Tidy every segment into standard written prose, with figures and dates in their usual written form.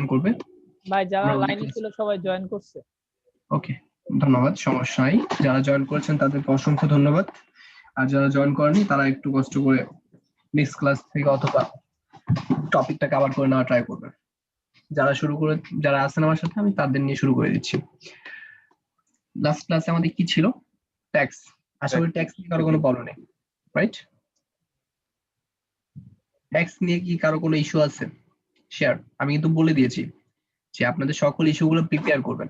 করবে ভাই যারা আমরা লাইনে ছিল সবাই জয়েন করছে। ওকে, ধন্যবাদ, সমস্যা নাই। যারা জয়েন করেছেন তাদেরকে অসংখ্য ধন্যবাদ। আর যারা জয়েন করেনি তারা একটু কষ্ট করে নেক্সট ক্লাস থেকে অথবা টপিকটা কভার করে নেওয়া ট্রাই করবেন। যারা আছেন আমার সাথে আমি তাদের নিয়ে শুরু করে দিচ্ছি। লাস্ট ক্লাসে আমাদের কি ছিল? ট্যাক্স। আশা করি ট্যাক্স নিয়ে কারো কোনো প্রবলেম নেই, রাইট? ট্যাক্স নিয়ে কি কারো কোনো ইস্যু আছে? শেয়ার। আমি কিন্তু বলে দিয়েছি যে আপনাদের সকল ইস্যুগুলো প্রিপেয়ার করবেন।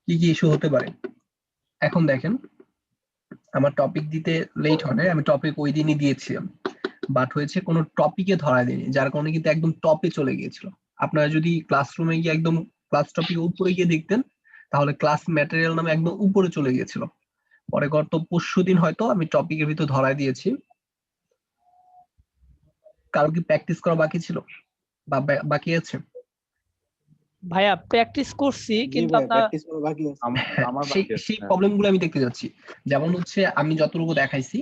কি কি ইস্যু হতে পারে? এখন দেখেন, আমার টপিক দিতে লেট হয় না, আমি টপিক ওই দিনই দিয়েছিলাম, বাট হয়েছে কোনো টপিকে ধরা দেয়নি, যার কারণে কিন্তু একদম টপে চলে গিয়েছিল। আপনারা যদি ক্লাসরুমে গিয়ে একদম ক্লাস টপিক উপরে গিয়ে দেখতেন তাহলে ক্লাস ম্যাটেরিয়াল নামে একদম উপরে চলে গিয়েছিল। পরে গত পরশুদিন হয়তো আমি টপিকের ভিতর ধরায় দিয়েছি। কারো কি প্র্যাকটিস করা বাকি ছিল বা বাকি আছে? ভাইয়া প্র্যাকটিস করছি কিন্তু আপনার সেই প্রবলেম গুলো আমি দেখতে যাচ্ছি। যেমন হচ্ছে আমি যতটুকু দেখাইছি,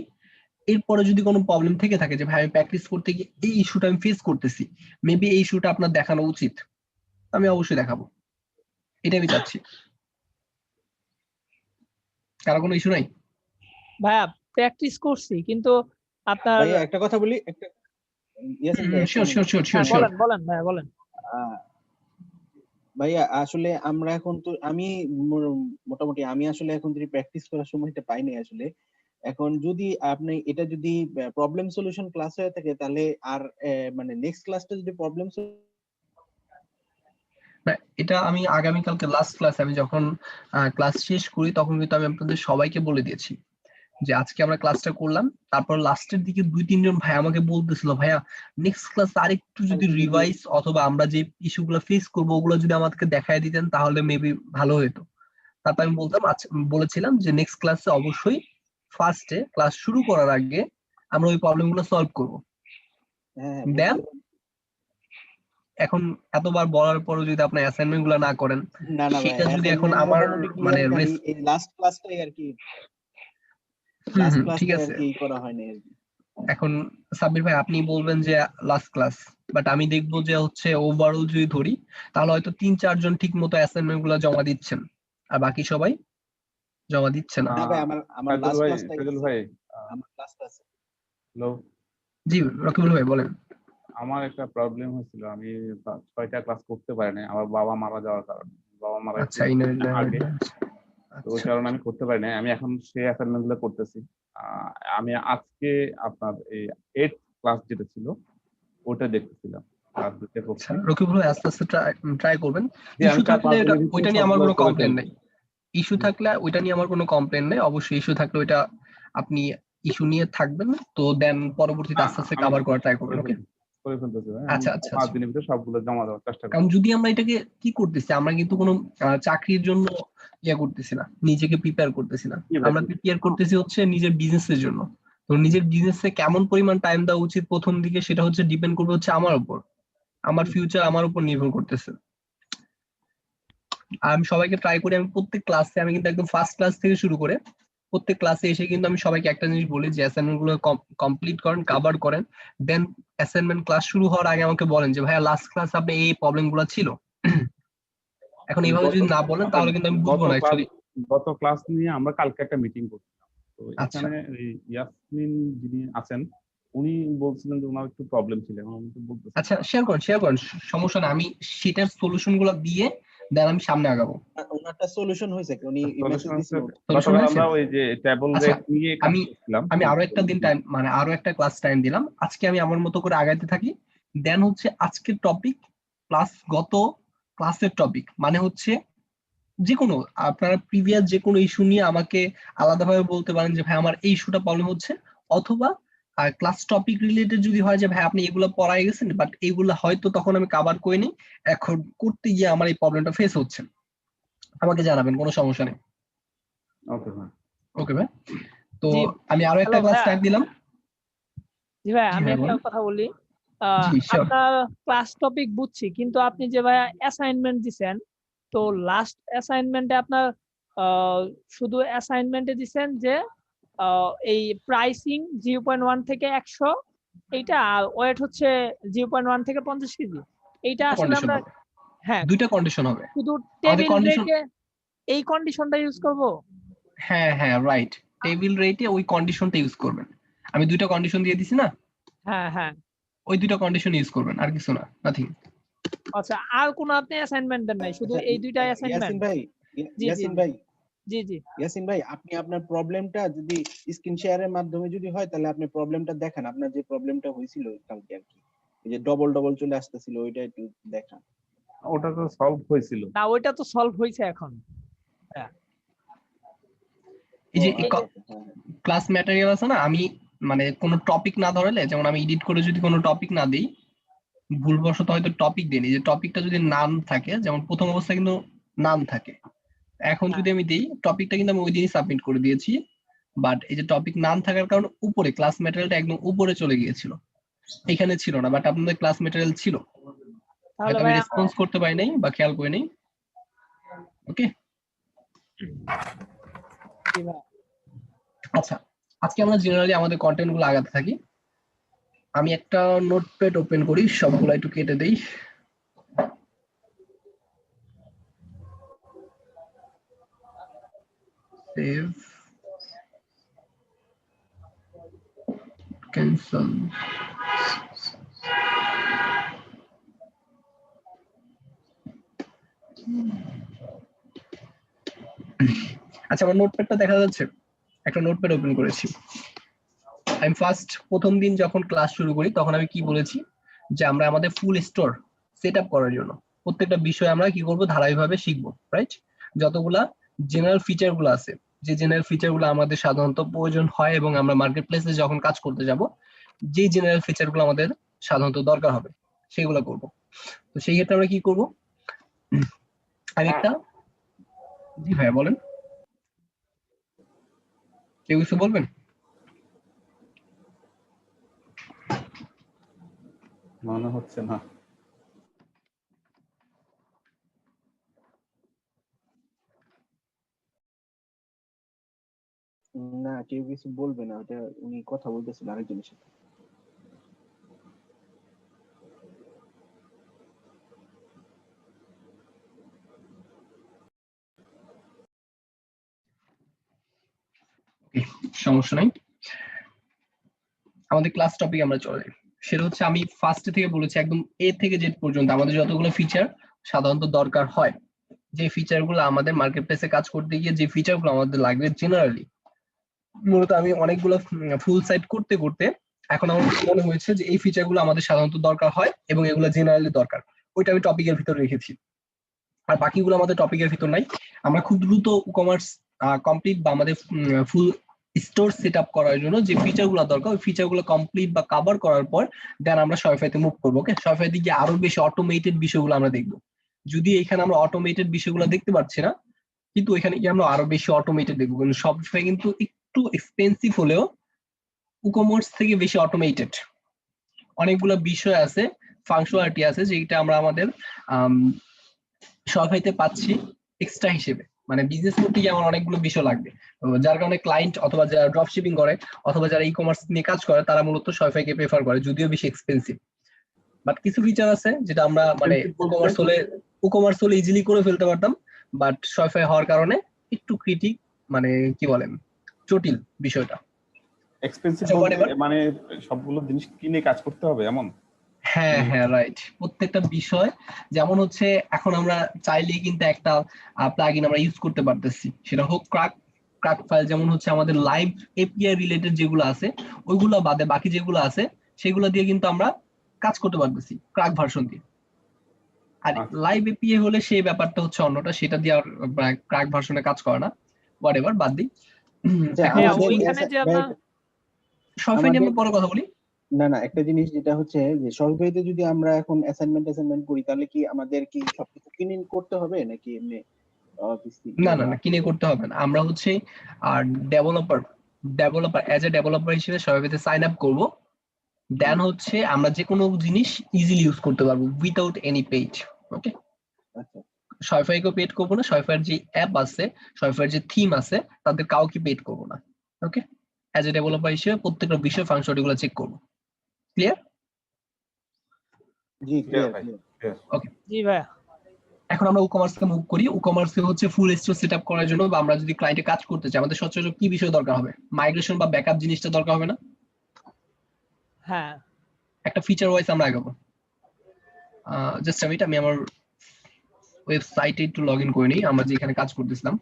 এরপরে যদি কোনো প্রবলেম থেকে থাকে যে ভাই আমি প্র্যাকটিস করতে গিয়ে এই ইস্যুটা আমি ফেস করতেছি, মেবি এই ইস্যুটা আপনার দেখানো উচিত, আমি অবশ্যই দেখাবো। এটা আমি চাচ্ছি। কারো কোনো ইস্যু নাই? ভাইয়া প্র্যাকটিস করছি কিন্তু আপনার ভাইয়া একটা কথা বলি, একটা ইয়াসিন ভাই, বলেন ভাইয়া বলেন। ভাইয়া আসলে আমরা এখন তো মোটামুটি আমি আসলে এখন যদি প্র্যাকটিস করার সময়টা পাইনি আসলে। এখন যদি আপনি এটা যদি প্রবলেম সলিউশন ক্লাস হয়ে থাকে তাহলে আর মানে নেক্সট ক্লাসটা যদি প্রবলেম এটা আমি আগামীকালকে লাস্ট ক্লাস, আমি যখন ক্লাস শেষ করি তখন কিন্তু আমি আপনাদের সবাইকে বলে দিয়েছি যে আজকে আমরা ক্লাসটা করলাম, তারপর লাস্টের দিকে 2-3 জন ভাই আমাকে বলতেছিল ভাইয়া নেক্সট ক্লাস আরেকটু যদি রিভাইজ অথবা আমরা যে ইস্যুগুলো ফেস করবো ওগুলো যদি আমাদেরকে দেখায় দিতেন তাহলে মেবি ভালো হতো। তারপর আমি বলেছিলাম যে নেক্সট ক্লাসে অবশ্যই ফার্স্টে ক্লাস শুরু করার আগে আমরা ওই প্রবলেমগুলো সলভ করবো। দেন এখন এতবার বলার পরও যদি আপনি অ্যাসাইনমেন্ট গুলো না করেন, সেটা যদি এখন আমার মানে লাস্ট ক্লাসটাই আর কি, ঠিক আছে করা হয়নি আর কি। এখন সাব্বির ভাই আপনি বলবেন যে লাস্ট ক্লাস, বাট আমি দেখবো যে হচ্ছে ওভারঅল যদি ধরি তাহলে হয়তো 3-4 জন ঠিক মতো অ্যাসাইনমেন্ট গুলো জমা দিচ্ছেন আর বাকি সবাই জমা দিচ্ছে না। আমার লাস্ট ক্লাসটাই ভাই, আমার লাস্ট ক্লাস। হ্যালো জি রকিবুল ভাই বলেন। আমার একটা প্রবলেম হয়েছিল, আমি 6টা ক্লাস করতে পারিনি আমার বাবা মারা যাওয়ার কারণে। বাবা মারা আগে, তো ওই কারণে আমি করতে পারিনি। আমি এখন সেই অ্যাসাইনমেন্ট গুলো করতেছি। আমি আজকে আপনার এই 8th ক্লাস যেটা ছিল ওটা দেখতেছিলাম। রকিবুল ভাই আস্তে আস্তে ট্রাই করবেন। ইস্যু থাকলে ওইটা নিয়ে আমার কোনো কমপ্লেন নাই। ইস্যু থাকলে ওইটা নিয়ে আমার কোনো কমপ্লেন নেই। অবশ্যই ইস্যু থাকলে ওইটা আপনি ইস্যু নিয়ে থাকবেন, তো দেন পরবর্তীতে আস্তে আস্তে কভার করার ট্রাই করবেন। ওকে করে ফেলতেছি। আচ্ছা আচ্ছা, 5 দিনের ভিতরে সবগুলো জমা দেওয়ার চেষ্টা করব। কারণ যদি আমরা এটাকে কি করতেছি, আমরা কিন্তু কোনো চাকরির জন্য ইয়া করতেছি না, নিজেকে প্রিপেয়ার করতেছি না, আমরা প্রিপেয়ার করতেছি হচ্ছে নিজের বিজনেসের জন্য। তো নিজের বিজনেসে কেমন পরিমাণ টাইম দেওয়া উচিত প্রথম দিকে সেটা হচ্ছে ডিপেন্ড করবে হচ্ছে আমার উপর, আমার ফিউচার আমার উপর নির্ভর করতেছে। আমি সবাইকে ট্রাই করি, আমি প্রত্যেক ক্লাসে আমি কিন্তু একদম ফার্স্ট ক্লাস থেকে শুরু করে প্রত্যেক ক্লাসে এসে কিন্তু আমি সবাইকে একটা জিনিস বলি যে অ্যাসাইনমেন্ট গুলো কমপ্লিট করেন, কভার করেন, দেন অ্যাসাইনমেন্ট ক্লাস শুরু হওয়ার আগে আমাকে বলেন যে ভাইয়া লাস্ট ক্লাস আপনি এই প্রবলেম গুলো ছিল। এখন এইভাবে যদি না বলেন তাহলে কিন্তু আমি বুঝবো না অ্যাকচুয়ালি। গত ক্লাস নিয়ে আমরা কালকে একটা মিটিং করছিলাম, তো এখানে ইয়াসমিন যিনি আছেন উনি বলছিলেন যে ওনার একটু প্রবলেম ছিল। আচ্ছা শেয়ার করেন, সমস্যা না, আমি সেটার সলিউশন গুলো দিয়ে দেন আমি সামনে আগাবো। ওনারটা সলিউশন হয়েছে কি? উনি মেসেজ দিছিল আমরা ওই যে টেবল রেট নিয়ে কাজ করছিলাম। আমি আরো একটা দিন টাইম মানে আরো একটা ক্লাস টাইম দিলাম, আজকে আমি আমার মতো করে আগাইতে থাকি। দেন হচ্ছে আজকের টপিক প্লাস গত ক্লাসের টপিক, মানে হচ্ছে যে কোনো আপনারা প্রিভিয়াস যে কোনো ইস্যু নিয়ে আমাকে আলাদাভাবে বলতে পারেন যে ভাই আমার এই ইস্যুটা প্রবলেম হচ্ছে, অথবা ক্লাস টপিক রিলেটেড যদি হয় যে ভাই আপনি এগুলো পড়াই গেছেন বাট এগুলো হয়তো তখন আমি কভার করিনি, এখন করতে গিয়ে আমার এই প্রবলেমটা ফেস হচ্ছে, আমাকে জানাবেন, কোনো সমস্যা নেই। ওকে ভাই। ওকে ভাই, তো আমি আরো একটা ক্লাস টাইম দিলাম। জি ভাই আমি একটা কথা বলি, আপনার ক্লাস টপিক বুঝছি কিন্তু আপনি যে ভাই অ্যাসাইনমেন্ট দিবেন, তো লাস্ট অ্যাসাইনমেন্টে আপনার শুধু অ্যাসাইনমেন্টে দিবেন যে এই প্রাইসিং 0.1 থেকে 100 এইটা, আর ওয়েট হচ্ছে 0.1 থেকে 50 কেজি। এইটা আসলে আমরা হ্যাঁ দুইটা কন্ডিশন হবে, শুধু টেবিল রেটে এই কন্ডিশনটা ইউজ করব। হ্যাঁ হ্যাঁ রাইট, টেবিল রেটে ওই কন্ডিশনটা ইউজ করবেন। আমি দুইটা কন্ডিশন দিয়ে দিছি না, হ্যাঁ হ্যাঁ ওই দুইটা কন্ডিশন ইউজ করবেন, আর কিছু না, নাথিং। আচ্ছা আর কোন আপনি অ্যাসাইনমেন্ট দেন নাই, শুধু এই দুইটা অ্যাসাইনমেন্ট? ইয়াসিন ভাই আপনি আপনার প্রবলেমটা যদি স্ক্রিন শেয়ারের মাধ্যমে যদি হয় তাহলে আপনি প্রবলেমটা দেখান, আপনার যে প্রবলেমটা হয়েছিল কালকে আর কি, এই যে ডবল ডবল চলে আসতেছিল ওইটা একটু দেখান। ওটা তো সলভ হয়েছিল না, ওইটা তো সলভ হয়েছে এখন। হ্যাঁ এই যে ক্লাস ম্যাটেরিয়াল আছে না, আমি মানে কোনো টপিক না ধরালে, যেমন আমি এডিট করে যদি কোনো টপিক না দিই, ভুলবশত হয়তো টপিক দিই, যে টপিকটা যদি নাম থাকে, যেমন প্রথম অবস্থায় কিন্তু নাম থাকে, এখন যদি আমি দিই টপিকটা কিন্তু আমি ওই দিনই সাবমিট করে দিয়েছি, বাট এই যে টপিক নাম থাকার কারণে উপরে ক্লাস ম্যাটেরিয়ালটা একদম উপরে চলে গিয়েছিল, এখানে ছিল না, বাট আপনাদের ক্লাস ম্যাটেরিয়াল ছিল, হয়তো আমি রেসপন্স করতে পারি নাই বা খেয়াল করি নাই। ওকে আচ্ছা, আজকে আমরা জেনারেলি আমাদের কন্টেন্ট গুলো আগাতে থাকি। আমি একটা নোটপ্যাড ওপেন করি, সবগুলো একটু কেটে দেই। Save, cancel. আচ্ছা, আমার নোটপ্যাডটা দেখা যাচ্ছে, একটা নোটপ্যাড ওপেন করেছি। আমি প্রথম দিন যখন ক্লাস শুরু করি তখন আমি কি বলেছি, যে আমরা আমাদের ফুল স্টোর সেট আপ করার জন্য প্রত্যেকটা বিষয় আমরা কি করবো, ধারাবাহিকভাবে শিখবো, রাইট? যতগুলা জেনারেল ফিচার গুলো আছে, যে জেনারেল ফিচার গুলো আমাদের সাধারণত প্রয়োজন হয় এবং আমরা মার্কেট প্লেসে যখন কাজ করতে যাব, যে জেনারেল ফিচার গুলো আমাদের সাধারণত দরকার হবে সেগুলো করব। তো সেই ক্ষেত্রে আমরা কি করব, আমি একটা, জি ভাইয়া বলেন, কেউ কিছু বলবেন? মনে হচ্ছে না। না, কেউ কিছু বলবে না, ওটা উনি কথা বলতেছিল আরেকজনের সাথে। সমস্যা নাই, আমাদের ক্লাস টপিক আমরা চলে যাই। সেটা হচ্ছে, আমি ফার্স্ট থেকে বলেছি একদম এ থেকে জেড পর্যন্ত আমাদের যতগুলো ফিচার সাধারণত দরকার হয়, যে ফিচার গুলো আমাদের মার্কেট প্লেসে কাজ করতে গিয়ে যে ফিচার গুলো আমাদের লাগবে জেনারেলি, মূলত আমি অনেকগুলো ফুল সাইট করতে করতে এখন আমার মনে হয়েছে যে এই ফিচার গুলো আমাদের সাধারণত দরকার হয় এবং এগুলো জেনারেলি দরকার, ওইটা আমি টপিকের ভিতরে রেখেছি। আর বাকিগুলো আমাদের টপিকের ভিতর নাই। আমরা খুব দ্রুত কমার্স কমপ্লিট বা আমাদের ফুল স্টোর সেট আপ করার জন্য যে ফিচার গুলো দরকার, ওই ফিচার গুলো কমপ্লিট বা কভার করার পর দেন আমরা শপিফাইতে মুভ করবো। ওকে, শপিফাইতে গিয়ে আরো বেশি অটোমেটেড বিষয়গুলো আমরা দেখবো। যদি এখানে আমরা অটোমেটেড বিষয়গুলো দেখতে পাচ্ছি না, কিন্তু এখানে গিয়ে আমরা আরো বেশি অটোমেটেড দেখবো। কিন্তু শপিফাই কিন্তু একটু এক্সপেন্সিভ হলেও ইকমার্স থেকে বেশি অটোমেটেড। অনেকগুলো বিষয় আছে, ফাংশনালিটি আছে, যেটা আমরা আমাদের শপিফাইতে পাচ্ছি এক্সট্রা হিসেবে। মানে বিজনেস করতে গিয়ে আমার অনেকগুলো বিষয় লাগবে, যার কারণে ক্লায়েন্ট অথবা যারা ড্রপ শিপিং করে অথবা যারা ই কমার্স নিয়ে কাজ করে তারা মূলত শপিফাইকে প্রেফার করে, যদিও বেশি এক্সপেন্সিভ। বাট কিছু ফিচার আছে যেটা আমরা মানে ই-কমার্স হলে ইজিলি করে ফেলতে পারতাম, বাট শপিফাই হওয়ার কারণে একটু ক্রিটিক, মানে কি বলেন, জটিল বিষয়টা। এক্সপেন্সিভ মানে সবগুলো জিনিস কিনে কাজ করতে হবে এমন? হ্যাঁ হ্যাঁ রাইট, প্রত্যেকটা বিষয়, যেমন হচ্ছে এখন আমরা চাইলেই কিন্তু একটা প্লাগইন আমরা ইউজ করতে পারতেছি, সেটা হোক ক্রাক ফাইল, যেমন হচ্ছে আমাদের লাইভ এপিআই রিলেটেড যেগুলো আছে ওইগুলো বাদে বাকি যেগুলো আছে সেগুলো দিয়ে কিন্তু আমরা কাজ করতে পারতেছি ক্রাক ভার্সন দিয়ে। আর লাইভ এপিআই হলে সেই ব্যাপারটা হচ্ছে অন্যটা, সেটা দিয়ে আর ক্রাক ভার্সনে কাজ করে না। হোয়াটএভার, বাদ দিই। শপিফাই নিয়ে আমরা পরে কথা বলি। না না, একটা জিনিস যেটা হচ্ছে যে শপিফাইতে যদি আমরা এখন অ্যাসাইনমেন্ট করি তাহলে কি আমাদের কি সবকিছু কিনে করতে হবে নাকি এমনি? না না না, কিনে করতে হবে না। আমরা হচ্ছে আর ডেভেলপার অ্যাজ এ ডেভেলপার হিসেবে শপিফাইতে সাইন আপ করব, দেন হচ্ছে আমরা যে কোনো জিনিস ইজিলি ইউজ করতে পারবো উইদাউট এনি পেইড। ওকে, আচ্ছা, শপিফাইকেও পেইড করবো না, শপিফাইয়ের যে অ্যাপ আছে, শপিফাইয়ের যে থিম আছে, তাদের কাউকে পেইড করবো না। ওকে, অ্যাজ এ ডেভেলপার হিসেবে প্রত্যেকটা বিষয় ফাংশনালিটি গুলো চেক করবো। ক্লিয়ার? জি ক্লিয়ার। ওকে জি ভাইয়া। এখন আমরা ই-কমার্সে মুভ করি। ই-কমার্সে হচ্ছে ফুল স্টোর সেটআপ করার জন্য বা আমরা যদি ক্লায়েন্টে কাজ করতে চাই আমাদের সচরাচর কি বিষয় দরকার হবে? মাইগ্রেশন বা ব্যাকআপ জিনিসটা দরকার হবে না? হ্যাঁ। একটা ফিচার ওয়াইজ আমরা আগাবো। জাস্ট আমি আমার ওয়েবসাইটে একটু লগইন করে নিই। আমরা যেখানে কাজ করতেছিলাম।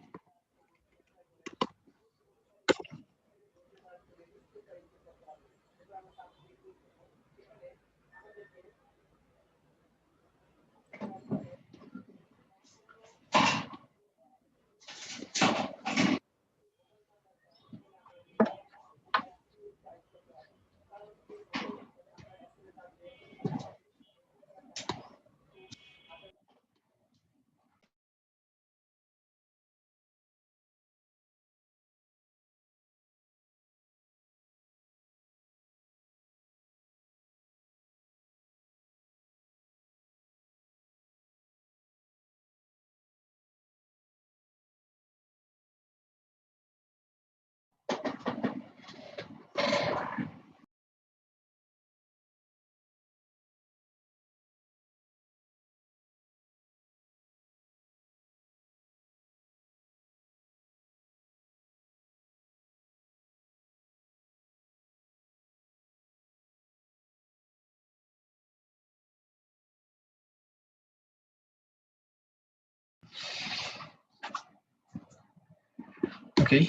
ওকে,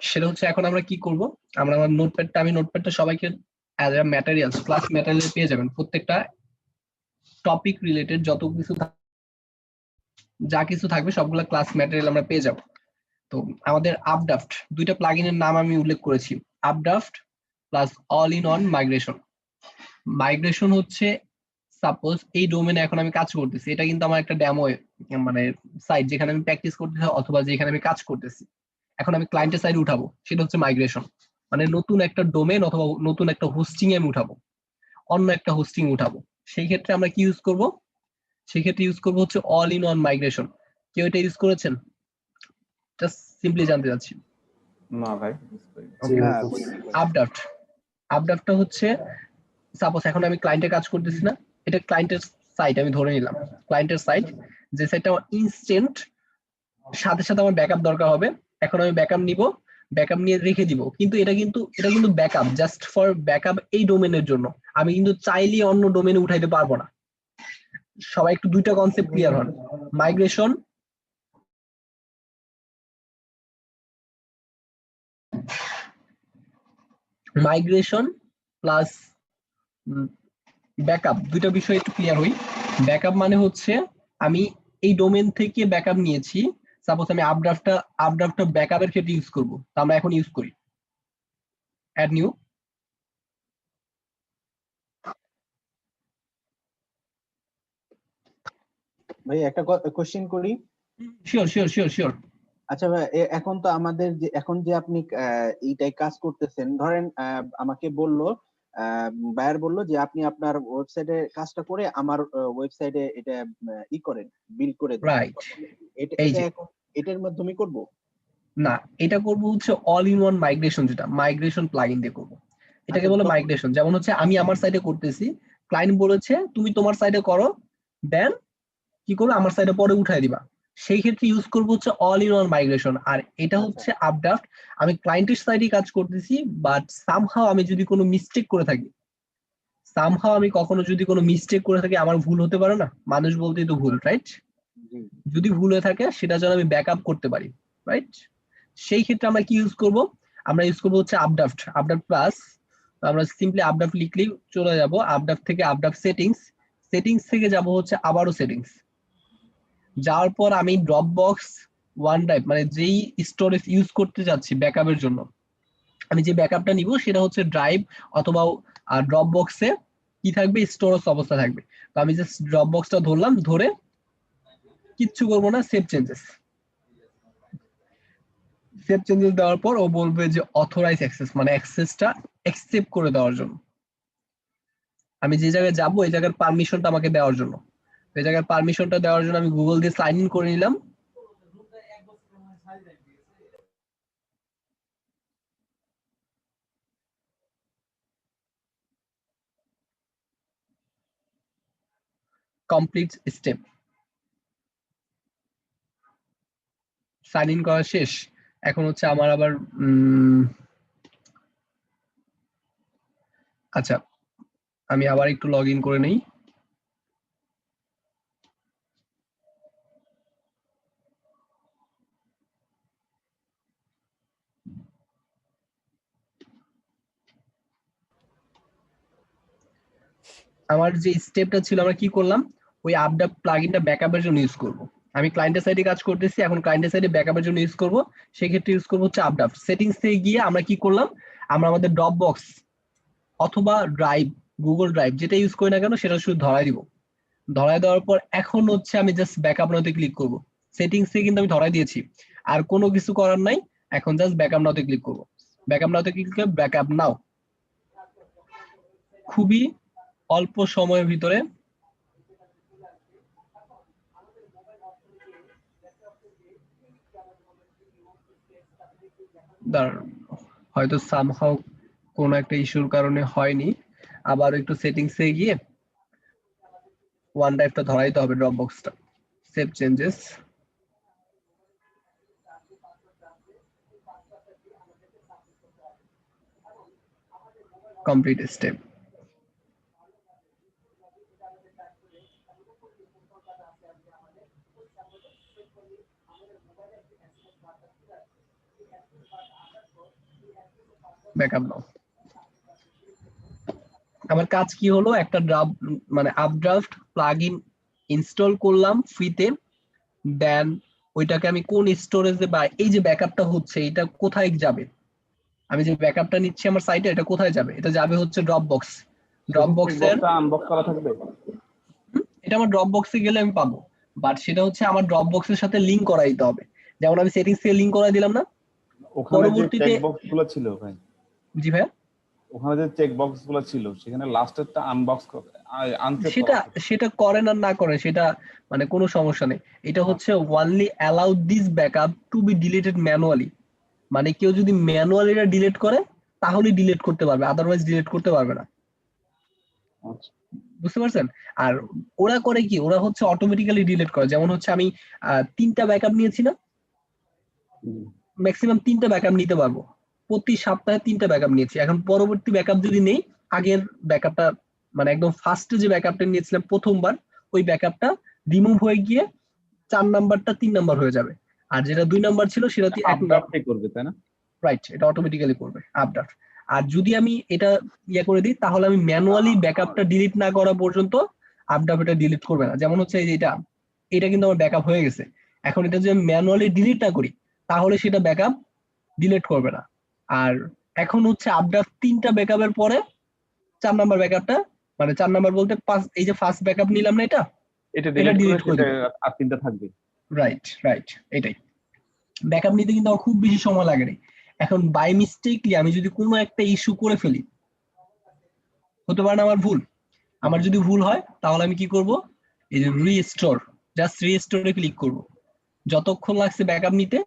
সেটা হচ্ছে এখন আমরা কি করব? আমরা আমার নোটপ্যাডটা সবাইকে as a materials class material পেয়ে যাবেন। প্রত্যেকটা টপিক রিলেটেড যা কিছু থাকবে সবগুলা ক্লাস ম্যাটেরিয়াল আমরা পেয়ে যাব। তো আমাদের আপড্রাফট দুইটা প্লাগইনের নাম আমি উল্লেখ করেছি, Updraft Plus All in One Migration. Migration হচ্ছে সাপোজ এই ডোমেনে এখন আমি কাজ করতেছি, এটা কিন্তু আমার একটা ডেমো মানে সাইট যেখানে আমি প্র্যাকটিস করতেছি অথবা যেখানে আমি কাজ করতেছি। এখন আমি ক্লায়েন্টের সাইডে উঠাবো, সেটা হচ্ছে মাইগ্রেশন। মানে নতুন একটা ডোমেন অথবা নতুন একটা হোস্টিং আমি উঠাবো, অন্য একটা হোস্টিং উঠাবো। সেই ক্ষেত্রে আমরা কি ইউজ করব? সেই ক্ষেত্রে ইউজ করব হচ্ছে অল ইন ওয়ান মাইগ্রেশন। কেউ এটা ইউজ করেছেন? জাস্ট সিম্পলি জানতে চাচ্ছি। না ভাই। আপড্রাফট আপড্রাফটটা হচ্ছে সাপোজ এখন আমি ক্লায়েন্টের কাজ করতেছি না, এটা ক্লায়েন্টের সাইট আমি ধরে নিলাম, ক্লায়েন্টের সাইট যে সাইটটা আমার ইনস্ট্যান্ট সাথে সাথে আমার ব্যাকআপ দরকার হবে। এখন আমি ব্যাকআপ নিব, ব্যাকআপ নিয়ে রেখে দিব, কিন্তু এটা কিন্তু ব্যাকআপ জাস্ট ফর ব্যাকআপ এই ডোমেনের জন্য। আমি কিন্তু চাইলেই অন্য ডোমেনে উঠাইতে পারবো না। সবাই একটু দুইটা কনসেপ্ট ক্লিয়ার হন। মাইগ্রেশন প্লাস ব্যাকআপ, দুইটা বিষয় একটু ক্লিয়ার হই। ব্যাকআপ মানে হচ্ছে আমি এই ডোমেন থেকে ব্যাকআপ নিয়েছি, সাপোজ আমি আপড্রাফটটা ব্যাকআপের ক্ষেত্রে ইউজ করব, তো আমরা এখন ইউজ করি অ্যাড নিউ। ভাই একটা কোশ্চেন করি। Sure sure sure sure. আচ্ছা ভাই, এখন তো আমাদের যে এখন যে আপনি এইটাই কাজ করতেছেন, ধরেন আমাকে বললো বায়ার বললো যে আপনি আপনার ওয়েবসাইটে কাজটা করে আমার ওয়েবসাইটে এটা করেন, বিল্ড করে দেন। রাইট, এটা এই এটা যে এখন এটার মাধ্যমে করব না, এটা করব হচ্ছে অল ইন ওয়ান মাইগ্রেশন, যেটা মাইগ্রেশন প্লাগইন দিয়ে করব। এটাকে আচ্ছা বলে মাইগ্রেশন। যেমন হচ্ছে আমি আমার সাইডে করতেছি, ক্লায়েন্ট বলেছে তুমি তোমার সাইডে করো, দেন কি করবে আমার সাইডে পরে উঠাই দিবা। সেই ক্ষেত্রে ইউজ করবো হচ্ছে অল ইন ওয়ান মাইগ্রেশন। আর এটা হচ্ছে আপড্রাফট, আমি ক্লায়েন্টের সাইডে কাজ করতেছি, বাট সামহাও আমি যদি কোনো মিস্টেক করে থাকি, আমি কখনো যদি কোনো মিস্টেক করে থাকি, আমার ভুল হতে পারে না, মানুষ বলতেই তো ভুল, রাইট? যদি ভুল হয়ে থাকে সেটা যেন আমি ব্যাকআপ করতে পারি, রাইট? সেই ক্ষেত্রে আমরা কি ইউজ করব? আমরা ইউজ করবো হচ্ছে আপড্রাফট প্লাস, আমরা সিম্পলি আপড্রাফট লিখলেই চলে যাব। আপড্রাফট থেকে আপড্রাফট সেটিংস থেকে যাব হচ্ছে আবারও সেটিংস, যাওয়ার পর আমি ড্রপবক্স ওয়ান ড্রাইভ মানে যেই স্টোরেজ ইউজ করতে যাচ্ছি ব্যাকআপের জন্য, আমি যে ব্যাকআপটা নিব সেটা হচ্ছে ড্রাইভ অথবা ড্রপবক্সে কি থাকবে, স্টোরেজ অবস্থা থাকবে। তো আমি জাস্ট ড্রপবক্সটা ধরলাম, ধরে কিচ্ছু করবো না, সেভ চেঞ্জেস দেওয়ার পর ও বলবে যে অথরাইজ অ্যাক্সেস, মানে অ্যাক্সেসটা অ্যাকসেপ্ট করে দেওয়ার জন্য। আমি যে জায়গায় যাবো এই জায়গার পারমিশনটা আমাকে দেওয়ার জন্য, এই জায়গার পারমিশনটা দেওয়ার জন্য আমি গুগল দিয়ে সাইন ইন করে নিলাম। Complete step. সাইন ইন করা শেষ। এখন হচ্ছে আমার আবার আচ্ছা আমি আবার একটু লগ ইন করে নেই। আমার যে স্টেপটা ছিল আমরা কি করলাম, ওই আপডেট প্লাগইনটা ব্যাকআপের জন্য ইউজ করব। আমি ক্লায়েন্টের সাইডে কাজ করতেছি, এখন ক্লায়েন্টের সাইডে ব্যাকআপের জন্য ইউজ করব, সেই ক্ষেত্রে ইউজ করব হচ্ছে আপডেট। সেটিংস থেকে গিয়ে আমরা কি করলাম, আমরা আমাদের ড্রপবক্স অথবা ড্রাইভ, গুগল ড্রাইভ যেটা ইউজ করি না কেন সেটা শুধু ধরাই দিব। ধরাই দেওয়ার পর এখন হচ্ছে আমি জাস্ট ব্যাকআপ নাওতে ক্লিক করব। সেটিংস থেকে কিন্তু আমি ধরাই দিয়েছি, আর কোনো কিছু করার নাই। এখন জাস্ট ব্যাকআপ নাওতে ক্লিক করব। ব্যাকআপ নাওতে ক্লিক করে ব্যাকআপ নাও। খুবই অল্প সময়ের ভিতরে হয়তো সামহাউ কোন একটা ইস্যুর কারণে হয়নি, আবার একটু সেটিংস এ গিয়ে ওয়ান ড্রাইভটা ধরাইতে হবে, ড্রপবক্সটা। Save changes, complete step. Backup now. আমার কাজ কি হলো, একটা ড্রাফট মানে আপড্রাফট প্লাগইন ইনস্টল করলাম ফ্রিতে, দেন ওইটাকে আমি কোন স্টোরেজে বা এই যে ব্যাকআপটা হচ্ছে এটা কোথায় যাবে, আমি যে ব্যাকআপটা নিচ্ছি আমার সাইটে এটা কোথায় যাবে, এটা যাবে হচ্ছে ড্রপবক্স। ড্রপবক্সের আনবক্স করা থাকবে, এটা আমার ড্রপবক্সে গেলে আমি পাবো, বাট সেটা হচ্ছে আমার ড্রপবক্সের সাথে লিংক করাই দিতে হবে। যেমন আমি সেটিংস থেকে লিংক করাই দিলাম না, ওখানে যে চেক বক্স গুলো ছিল ভাই। জি ভাই, ওখানে যে চেক বক্স গুলো ছিল সেখানে লাস্টেরটা আনবক্স করে সেটা করেন আর না করেন সেটা মানে কোনো সমস্যা নেই। এটা হচ্ছে only allow this backup to be deleted manually, মানে কেউ যদি ম্যানুয়ালি এটা ডিলিট করে তাহলে ডিলিট করতে পারবে, আদারওয়াইজ ডিলিট করতে পারবে না। বুঝতে পারছেন? আর ওরা করে কি, ওরা হচ্ছে অটোমেটিক্যালি ডিলিট করে। যেমন হচ্ছে আমি 3টা ব্যাকআপ নিয়েছি না, ম্যাক্সিমাম 3টা ব্যাকআপ নিতে পারবো, প্রতি সপ্তাহে 3টা ব্যাকআপ নিয়েছি। এখন পরবর্তী ব্যাকআপ যদি নেই, আগের ব্যাকআপটা মানে একদম ফার্স্টে যে ব্যাকআপটা নিয়েছিলাম প্রথমবার, ওই ব্যাকআপটা রিমুভ হয়ে গিয়ে 4 নাম্বারটা 3 নাম্বার হয়ে যাবে, আর যেটা 2 নাম্বার ছিল সেটা 1 নাম্বার করবে, তাই না? রাইট, এটা অটোমেটিক্যালি করবে আপডেট। আর যদি আমি এটা করে দিই তাহলে আমি ম্যানুয়ালি ব্যাকআপটা ডিলিট না করা পর্যন্ত আপডেট এটা ডিলিট করবে না। যেমন হচ্ছে এই যে এটা কিন্তু আমার ব্যাকআপ হয়ে গেছে, এখন এটা যদি আমি ম্যানুয়ালি ডিলিট না করি তাহলে সেটা ব্যাকআপ ডিলিট করবে না। আর এখন হচ্ছে আপডেট 3টা ব্যাকআপের পরে 4 নাম্বার ব্যাকআপটা, মানে 4 নাম্বার বলতে এই যে ফার্স্ট ব্যাকআপ নিলাম না, এটা ডিলিট করে দিবে, আর 3টা থাকবে। রাইট এটাই। ব্যাকআপ নিতে কিন্তু আমার খুব বেশি সময় লাগে না। এখন বাই মিস্টেকলি আমি যদি কোনো একটা ইস্যু করে ফেলি, হতে পারে না আমার ভুল, আমার যদি ভুল হয় তাহলে আমি কি করব, এই যে রিস্টোর, জাস্ট রিস্টোরে ক্লিক করব। যতক্ষণ লাগছে ব্যাকআপ নিতে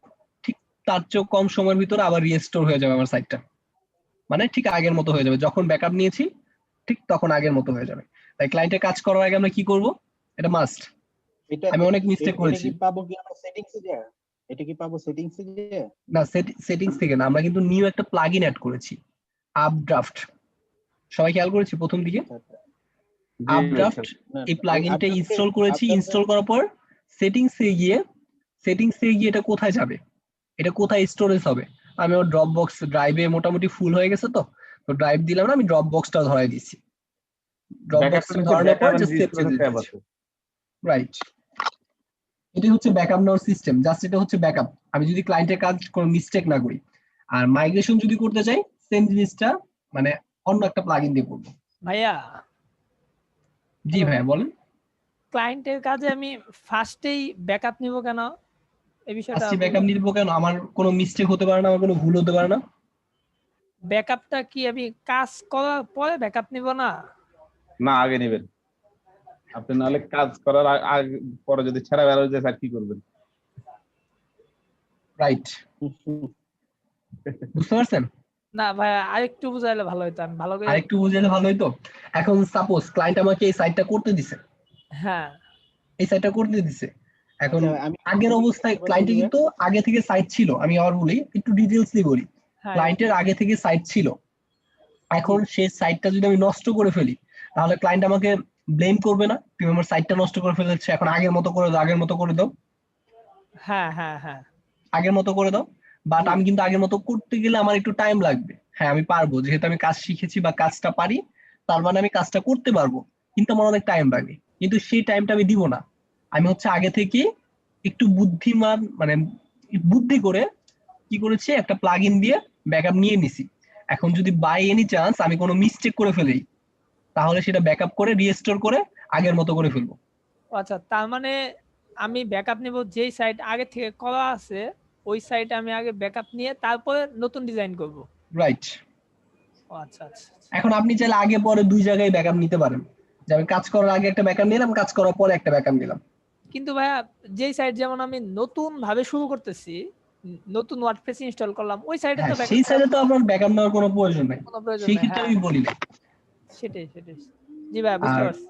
ঠিক তার চেয়ে কম সময়ের ভিতরে আবার রিস্টোর হয়ে যাবে আমার সাইটটা, মানে ঠিক আগের মতো হয়ে যাবে। যখন ব্যাকআপ নিয়েছি ঠিক তখন আগের মতো হয়ে যাবে। তাই ক্লায়েন্টের কাজ করার আগে আমরা কি করব, এটা মাস্ট। আমি অনেক মিস্টেক করেছি। পাবো কি আমরা সেটিংসে যা, এটা কি পাবো সেটিংসে যা? না, সেটিংস থেকে না, আমরা কিন্তু নিউ একটা প্লাগইন অ্যাড করেছি, আপড্রাফট। সবাই খেয়াল করেছি প্রথম দিকে আপড্রাফট, এই প্লাগইনটা ইনস্টল করেছি। ইনস্টল করার পর সেটিংস এ গিয়ে এটা কোথায় যাবে, এটা কোথায় স্টোরেজ হবে, আমি ওর ড্রপবক্স ড্রাইভে মোটামুটি ফুল হয়ে গেছে, তো ড্রাইভ দিলাম না, আমি ড্রপবক্সটা ধরাই দিয়েছি। ড্রপবক্স ধরানোর পর জাস্ট সেভ চেঞ্জেস, রাইট। এটা হচ্ছে ব্যাকআপ নেওয়ার সিস্টেম, জাস্ট এটা হচ্ছে ব্যাকআপ। আমি যদি ক্লায়েন্টের কাজ কোনো মিস্টেক না করি, আর মাইগ্রেশন যদি করতে চাই সেম জিনিসটা মানে অন্য একটা প্লাগইন দিয়ে করব। ভাইয়া, জি ভাইয়া বলেন। ক্লায়েন্টের কাজে আমি ফার্স্টেই ব্যাকআপ নিব কেন, এই বিষয়টা ফার্স্টে ব্যাকআপ নিব কেন, আমার কোনো মিস্টেক হতে পারে না, আমার কোনো ভুল হতে পারে না। ব্যাকআপটা কি আমি কাজ করার পরে ব্যাকআপ নিব না? না, আগে নেবেন আপনি, নাহলে কাজ করার পরে যদি ছেড়া বের হয়ে যায় স্যার কি করবেন? রাইট, বুঝতে পারছেন? না ভাই, আরেকটু বুঝাইলে ভালো হতো, আমি ভালো করে আরেকটু বুঝাইলে ভালো হতো। এখন সাপোজ ক্লায়েন্ট আমাকে এই সাইটটা করতে দিছে, হ্যাঁ এই সাইটটা করতে দিছে। এখন আমি আগের অবস্থায় ক্লায়েন্টে কিন্তু আগে থেকে সাইট ছিল, আমি আবার বলি একটু ডিটেইলসলি বলি। ক্লায়েন্টের আগে থেকে সাইট ছিল, এখন সেই সাইটটা যদি আমি নষ্ট করে ফেলি তাহলে ক্লায়েন্ট আমাকে ব্লেম করবে না, তুমি আমার সাইটটা নষ্ট করে ফেলেছো, এখন আগের মতো করে দাও, আগের মতো করে দাও। হ্যাঁ হ্যাঁ হ্যাঁ আগের মতো করে দাও। বাট আমি কিন্তু আগের মতো করতে গেলে আমার একটু টাইম লাগবে। হ্যাঁ আমি পারবো, যেহেতু আমি কাজ শিখেছি বা কাজটা পারি, তার মানে আমি কাজটা করতে পারবো, কিন্তু আমার অনেক টাইম লাগবে। কিন্তু সেই টাইমটা আমি দিব না, আমি হচ্ছে আগে থেকে একটু বুদ্ধিমান মানে বুদ্ধি করে কি করেছি, একটা প্লাগ ইন দিয়ে ব্যাকআপ নিয়ে নিছি। এখন যদি বাই এনি চান্স আমি কোনো মিস্টেক করে ফেলি, তাহলে সেটা ব্যাকআপ করে রিস্টোর করে আগের মতো করে ফেলবো। আচ্ছা, তার মানে আমি ব্যাকআপ নেব যেই সাইট আগে থেকে করা আছে, ওই সাইট আমি আগে ব্যাকআপ নিয়ে তারপরে নতুন ডিজাইন করব। রাইট। আচ্ছা আচ্ছা। এখন আপনি চাইলে আগে পরে দুই জায়গায় ব্যাকআপ নিতে পারেন, যে আমি কাজ করার আগে একটা ব্যাকআপ নিলাম, কাজ করার পরে একটা ব্যাকআপ নিলাম। কিন্তু ভাইয়া যেই সাইট যেমন আমি নতুন ভাবে শুরু করতেছি, নতুন ওয়ার্ডপ্রেস ইনস্টল করলাম, ওই সাইটে তো সেই সাইটে তো আপনার ব্যাকআপ নেওয়ার কোনো প্রয়োজন নাই, কোনো প্রয়োজন সেই নেই। ক্ষেত্রে হ্যাঁ আমি বলি না। সেটাই সেটাই। জি ভাইয়া বুঝতে পারছি।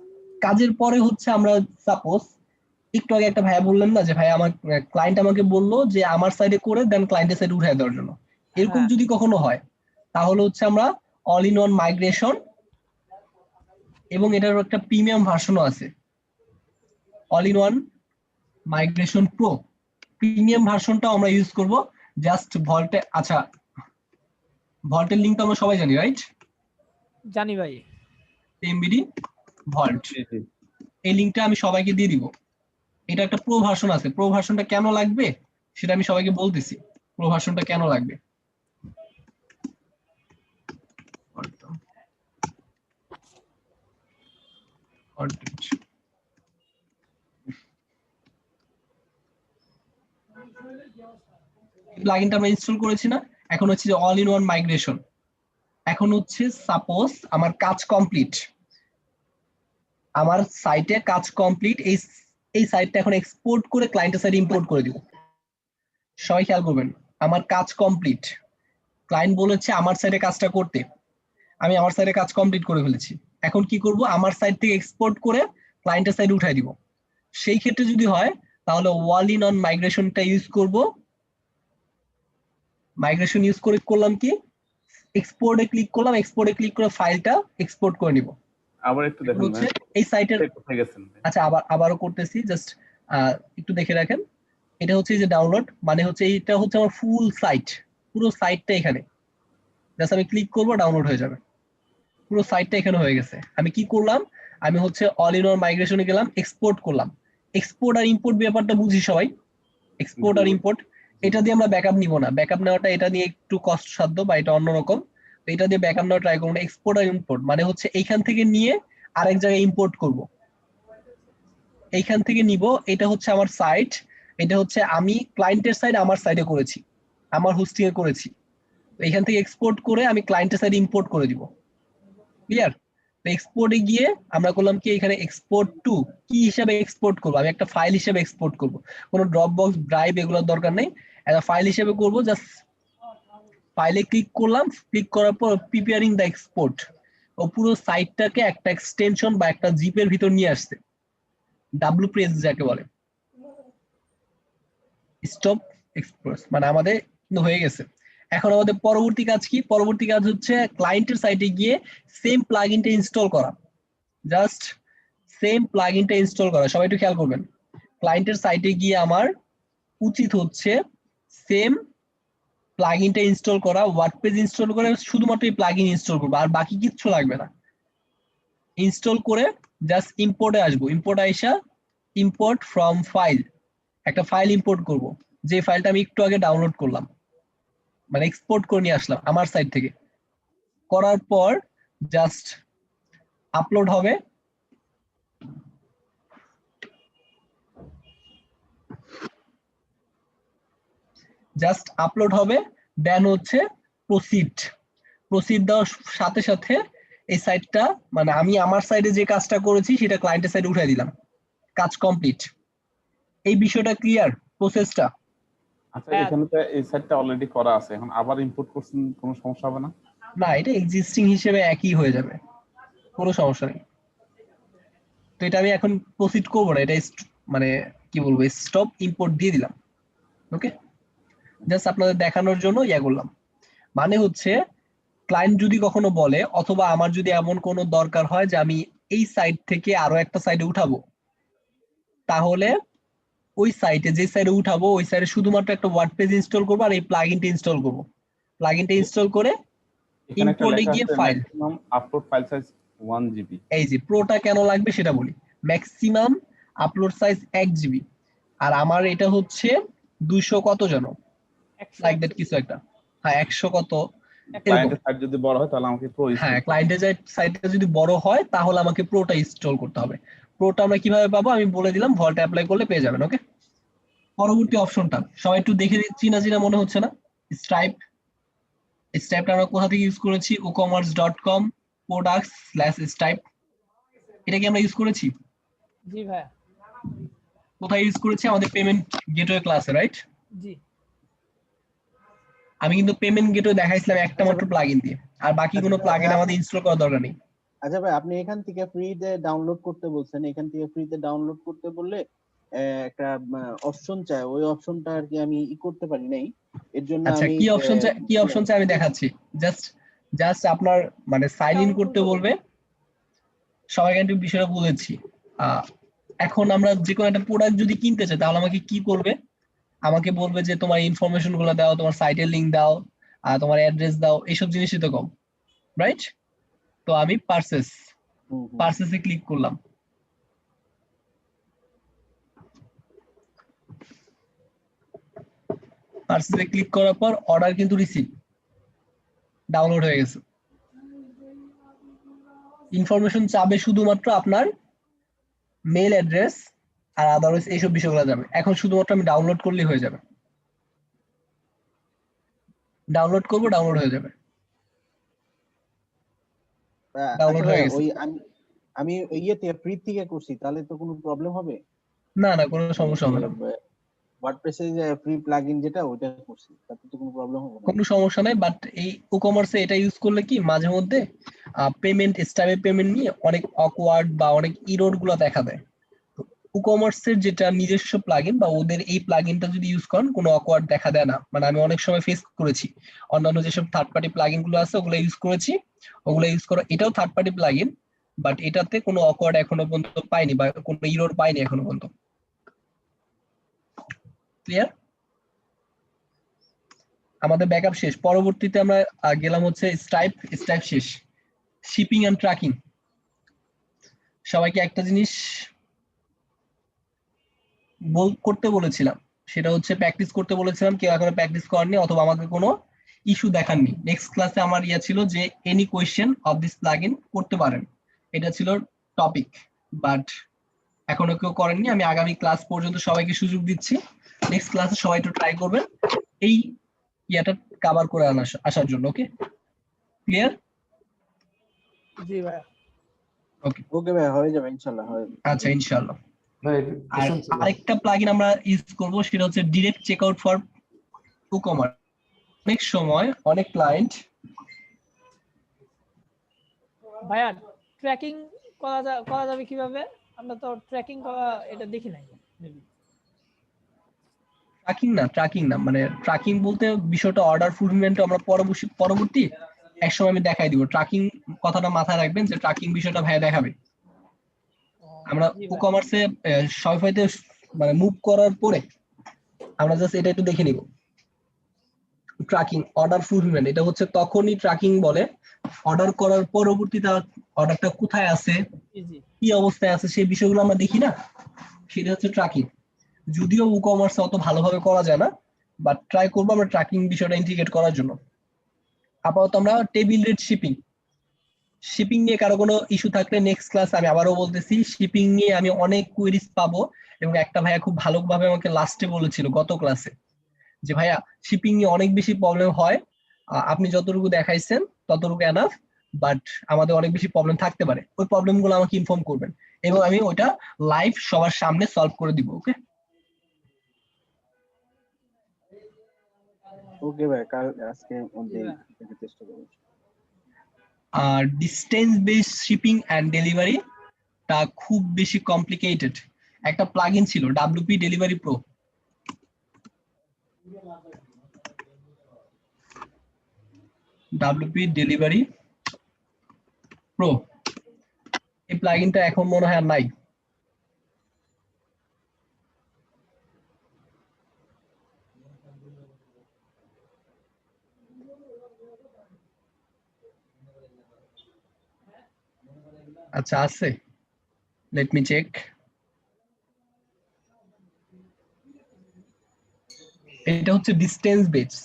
কাজের পরে হচ্ছে আমরা সাপোজ একটু আগে একটা ভাইয়া বললেন না যে ভাই আমার ক্লায়েন্ট আমাকে বললো যে আমার সাইডে করে দেন ক্লায়েন্টের সাইডে উঠায় দেওয়ার জন্য, এরকম যদি কখনো হয় তাহলে হচ্ছে আমরা অল ইন ওয়ান মাইগ্রেশন, এবং এটার একটা প্রিমিয়াম ভার্সনও আছে, all in one migration pro. Premium ভার্সনটা আমরা ইউজ করব জাস্ট ভল্টে। আচ্ছা, ভল্টের লিংক তো আমরা সবাই জানি, রাইট? জানি ভাই। এমবিডি ভল্ট, এই লিংকটা আমি সবাইকে দিয়ে দিব। এটা একটা প্রো ভার্সন আছে, প্রো ভার্সনটা কেন লাগবে সেটা আমি সবাইকে বলতেছি, প্রো ভার্সনটা কেন লাগবে। প্লাগইনটা আমরা ইনস্টল করেছি না, এখন হচ্ছে যে অল ইন ওয়ান মাইগ্রেশন। এখন হচ্ছে সাপোজ আমার কাজ কমপ্লিট, আমার সাইটে কাজ কমপ্লিট, এই সাইটটা এখন এক্সপোর্ট করে ক্লায়েন্টের সাইডে ইম্পোর্ট করে দিব। সবাই খেয়াল করবেন, আমার কাজ কমপ্লিট, ক্লায়েন্ট বলেছে আমার সাইডে কাজটা করতে, আমি আমার সাইডে কাজ কমপ্লিট করে ফেলেছি। এখন কি করব, আমার সাইড থেকে এক্সপোর্ট করে ক্লায়েন্টের সাইডে উঠাই দিব। সেই ক্ষেত্রে যদি হয় তাহলে অল ইন অন মাইগ্রেশনটা ইউজ করব। মাইগ্রেশন ইউজ করে করলাম কি, এক্সপোর্টে ক্লিক করলাম, এক্সপোর্টে ক্লিক করে ফাইলটা এক্সপোর্ট করে নিব। আবার একটু দেখুন এই সাইটের, কোথায় গেছেন? আচ্ছা আবারও করতেছি, জাস্ট একটু দেখে রাখেন। এটা হচ্ছে যে ডাউনলোড, মানে হচ্ছে এইটা হচ্ছে আমার ফুল সাইট, পুরো সাইটটা এখানে। জাস্ট আমি ক্লিক করব, ডাউনলোড হয়ে যাবে, পুরো সাইটটা এখানে হয়ে গেছে। আমি কি করলাম, আমি হচ্ছে অল ইন ওয়ান মাইগ্রেশনে গেলাম, এক্সপোর্ট করলাম। এক্সপোর্ট আর ইম্পোর্ট ব্যাপারটা বুঝি সবাই, এক্সপোর্ট আর ইম্পোর্ট, এটা দিয়ে আমরা ব্যাকআপ নিব না। ব্যাকআপ নেওয়াটা এটা নিয়ে একটু কষ্টসাধ্য বা এটা অন্যরকম, তো এটা দিয়ে ব্যাকআপ নেওয়া ট্রাই করবো না। এক্সপোর্ট আর ইম্পোর্ট মানে হচ্ছে এইখান থেকে নিয়ে আরেক জায়গায় ইম্পোর্ট করব, এইখান থেকে নিব। এটা হচ্ছে আমার সাইট, এটা হচ্ছে আমি ক্লায়েন্টের সাইড আমার সাইডে করেছি, আমার হোস্টিং এ করেছি। এখান থেকে এক্সপোর্ট করে আমি ক্লায়েন্টের সাইডে ইম্পোর্ট করে দিব। ক্লিয়ার? তো এক্সপোর্টে গিয়ে আমরা করলাম কি, এখানে এক্সপোর্ট টু কি হিসাবে এক্সপোর্ট করব, আমি একটা ফাইল হিসেবে এক্সপোর্ট করব, কোনো ড্রপ বক্স ড্রাইভ এগুলোর দরকার নেই, একটা ফাইল হিসেবে করব। জাস্ট ফাইলে ক্লিক করলাম, ক্লিক করার পর প্রিপেয়ারিং দ্য এক্সপোর্ট, ও পুরো সাইটটাকে একটা এক্সটেনশন বা একটা জিপের ভিতর নিয়ে আসছে, ডাব্লিউ প্রেস যাকে বলে। স্টপ এক্সপোর্ট মানে আমাদের হয়ে গেছে। এখন আমাদের পরবর্তী কাজ কি, পরবর্তী কাজ হচ্ছে ক্লায়েন্টের সাইটে গিয়ে সেম প্লাগইনটা ইনস্টল করা, জাস্ট সেম প্লাগইনটা ইনস্টল করা। সবাই একটু খেয়াল করবেন, ক্লায়েন্টের সাইটে গিয়ে আমার উচিত হচ্ছে সেম প্লাগইনটা ইনস্টল করা, ওয়ার্ডপ্রেস ইনস্টল করে শুধুমাত্র এই প্লাগইন ইনস্টল করবো, আর বাকি কিচ্ছু লাগবে না। ইনস্টল করে জাস্ট ইম্পোর্টে আসবো, ইম্পোর্ট আইসা ইম্পোর্ট ফ্রম ফাইল, একটা ফাইল ইম্পোর্ট করব, যে ফাইলটা আমি একটু আগে ডাউনলোড করলাম, মানে এক্সপোর্ট করে নিয়ে আসলাম আমার সাইট থেকে। করার পর জাস্ট আপলোড হবে, জাস্ট আপলোড হবে, দেন হচ্ছে প্রসিড। প্রসিড দেওয়ার সাথে সাথে এই সাইটটা মানে আমি আমার সাইডে যে কাজটা করেছি সেটা ক্লায়েন্টের সাইডে উঠাই দিলাম, কাজ কমপ্লিট। এই বিষয়টা ক্লিয়ার, প্রসেসটা? আচ্ছা, এখানে তো এই সাইটটা অলরেডি করা আছে, এখন আবার ইম্পোর্ট করছেন, কোনো সমস্যা হবে না? না, এটা এক্সিস্টিং হিসেবে একই হয়ে যাবে, কোনো সমস্যা নেই। তো এটা আমি এখন প্রসিড করবো না, এটা মানে কি বলবো স্টপ ইম্পোর্ট দিয়ে দিলাম। ওকে, জাস্ট আপনাদের দেখানোর জন্য ইয়া করলাম। মানে হচ্ছে ক্লায়েন্ট যদি কখনো বলে অথবা আমার যদি এমন কোনো দরকার হয় যে আমি এই সাইট থেকে আরো একটা সাইডে উঠাবো, তাহলে ওই সাইটে যে সাইডে উঠাবো ওই সাইডে শুধুমাত্র একটা ওয়ার্ডপ্রেস ইনস্টল করবো আর এই প্লাগইনটা ইনস্টল করবো। প্লাগইনটা ইনস্টল করে এখানে একটা ইম্পোর্টে লেখা গিয়ে আছে file, maximum upload file size 1 GB। এই যে প্রোটা কেন লাগবে সেটা বলি। ম্যাক্সিমাম আপলোড সাইজ 1 GB, আর আমার এটা হচ্ছে 200 কত জানো, লাইক দ্যাট কিছু একটা, হ্যাঁ 100 কত ক্লায়েন্টের সাইট যদি বড় হয় তাহলে আমাকে প্রো হ্যাঁ ক্লায়েন্টের সাইটটা যদি বড় হয় তাহলে আমাকে প্রোটা ইনস্টল করতে হবে। প্রোটা আমরা কিভাবে পাবো আমি বলে দিলাম, ভল্টে অ্যাপ্লাই করলে পেয়ে যাবেন। ওকে, পরবর্তী অপশনটা সবাই একটু দেখে চিনা চিনা মনে হচ্ছে না? স্ট্রাইপ। স্ট্রাইপটা আমরা কোথা থেকে ইউজ করেছি? woocommerce.com products/stripe। এটা কি আমরা ইউজ করেছি? জি ভাই। কোথায় ইউজ করেছি? আমাদের পেমেন্ট গেটওয়ে ক্লাসে, রাইট? জি। আমি কিন্তু পেমেন্ট গেটওয়ে দেখাইছিলাম একটা মাত্র প্লাগইন দিয়ে, আর বাকি কোনো প্লাগইন আমাদের ইনস্টল করার দরকার নেই। আচ্ছা ভাই, আপনি এখান থেকে ফ্রিতে ডাউনলোড করতে বলছেন, এখান থেকে ফ্রিতে ডাউনলোড করতে বললে একটা অপশন চাই, ওই অপশনটা আর কি আমি করতে পারি নাই, এর জন্য আচ্ছা আমি কি অপশন চাই আমি দেখাচ্ছি। জাস্ট আপনার মানে সাইন ইন করতে বলবে। সবাইকে একটু বিষয়টা বলেছি। এখন আমরা যে কোনো একটা প্রোডাক্ট যদি কিনতে চাই তাহলে আমাকে কি করবে? আমাকে বলবে যে তোমার ইনফরমেশন গুলো দাও, তোমার সাইটের লিংক দাও, আর তোমার অ্যাড্রেস দাও, এইসব জিনিসই তো কম, রাইট? তো আমি পারচেসে ক্লিক করলাম। পারচেসে ক্লিক করার পর অর্ডার কিন্তু রিসিভ ডাউনলোড হয়ে গেছে। ইনফরমেশন চাবে শুধুমাত্র আপনার মেল অ্যাড্রেস আর আদারওয়াইজ এইসব বিষয়গুলো যাবে। এখন শুধুমাত্র আমি ডাউনলোড করলেই হয়ে যাবে। ডাউনলোড করব, ডাউনলোড হয়ে যাবে। ডাউনলোড হয়ে গেছে। ওই আমি ইয়েতে ফ্রি থেকে করছি, তাহলে তো কোনো প্রবলেম হবে না না, কোনো সমস্যা হবে না। ওয়ার্ডপ্রেসে যে ফ্রি প্লাগইন যেটা ওইটা করছি, তাতে তো কোনো প্রবলেম হবে না। কোনো সমস্যা নাই, বাট এই ই-কমার্সে এটা ইউজ করলে কি মাঝে মধ্যে পেমেন্ট স্টাইপে পেমেন্ট নিয়ে অনেক অকওয়ার্ড বা অনেক ইরর গুলো দেখা দেয়। ই-কমার্সের যেটা নিজস্ব প্লাগইন বা ওদের এই প্লাগইনটা যদি ইউজ করেন কোনো অকওয়ার্ড দেখা দেয় না। মানে আমি অনেক সময় ফেস করেছি, অন্যান্য যেসব থার্ড পার্টি প্লাগইন গুলো আছে ওগুলো ইউজ করেছি, ওগুলো ইউজ করা, এটাও থার্ড পার্টি প্লাগইন, বাট এটাতে কোনো অকওয়ার্ড এখনো পর্যন্ত পাইনি বা কোনো ইরর পাইনি এখনো পর্যন্ত। ক্লিয়ার? আমাদের ব্যাকআপ শেষ। পরবর্তীতে আমরা গেলাম হচ্ছে স্ট্রাইপ শেষ। Shipping and tracking. সবাইকে একটা জিনিস করতে বলেছিলাম, সেটা হচ্ছে প্র্যাকটিস করতে বলেছিলাম। কেউ এখনো প্র্যাকটিস করেননি অথবা আমাকে কোনো ইস্যু দেখাননি। নেক্সট ক্লাসে আমার ছিল যে any question of this plugin করতে পারেন, এটা ছিল টপিক, বাট এখনো কেউ করেননি। আমি আগামী ক্লাস পর্যন্ত সবাইকে সুযোগ দিচ্ছি। নেক্সট ক্লাসে সবাই একটু ট্রাই করবেন এই ইয়াটা কভার করে আসার জন্য। ওকে, ক্লিয়ার? জি ভাই। ওকে ভাই, হয়ে যাবে ইনশাআল্লাহ, হয়ে যাবে। আচ্ছা ইনশাআল্লাহ। আর আরেকটা প্লাগইন আমরা ইউজ করব, সেটা হচ্ছে ডাইরেক্ট চেকআউট ফর WooCommerce। অনেক সময় অনেক ক্লায়েন্ট ভাইয়া ট্র্যাকিং করা যাবে কিভাবে? আমরা তো ট্র্যাকিং করা এটা দেখি নাই। ট্র্যাকিং না, মানে ট্র্যাকিং বলতে বিষয়টা অর্ডার ফুলফিলমেন্ট আমরা পরবর্তী এক সময় আমি দেখাই দিব। ট্র্যাকিং কথাটা মাথায় রাখবেন যে ট্র্যাকিং বিষয়টা ভাইয়া দেখাবে। আমরা WooCommerce-এ শপিফাইতে মানে মুভ করার পরে আমরা জাস্ট এটা একটু দেখে নিব। ট্র্যাকিং অর্ডার ফুলফিলমেন্ট, এটা হচ্ছে তখনই ট্র্যাকিং বলে অর্ডার করার পরবর্তীতে অর্ডারটা কোথায় আছে, কি অবস্থায় আছে, সেই বিষয়গুলো আমরা দেখি না, সেটা হচ্ছে ট্র্যাকিং। যদিও WooCommerce অত ভালোভাবে করা যায় না, বাট ট্রাই করবো আমরা ট্র্যাকিং বিষয়টা ইন্টিগ্রেট করার জন্য। আপাতত আমরা টেবিল রেট শিপিং নিয়ে কারো কোনো ইস্যু থাকলে নেক্সট ক্লাস আমি আবারও বলতেছি, শিপিং নিয়ে আমি অনেক কোয়েরিজ পাবো। এবং একটা ভাইয়া খুব ভালোভাবে আমাকে লাস্টে বলেছিল গত ক্লাসে যে ভাইয়া শিপিং নিয়ে অনেক বেশি প্রবলেম হয়, আপনি যতটুকু দেখাইছেন ততটুকু এনাফ, বাট আমাদের অনেক বেশি প্রবলেম থাকতে পারে। ওই প্রবলেমগুলো আমাকে ইনফর্ম করবেন এবং আমি ওইটা লাইভ সবার সামনে সলভ করে দিব। ওকে ওকে ভাই, কাল আজকে মধ্যে চেষ্টা করব। Distance based shipping and delivery টা খুব বেশি কমপ্লিকেটেড। একটা প্লাগইন ছিল WP delivery pro, WP delivery pro, এই প্লাগইনটা এখন মনে হয় আর নাই। আচ্ছা আছে, লেট মি চেক। এটা হচ্ছে ডিসটেন্স বেস।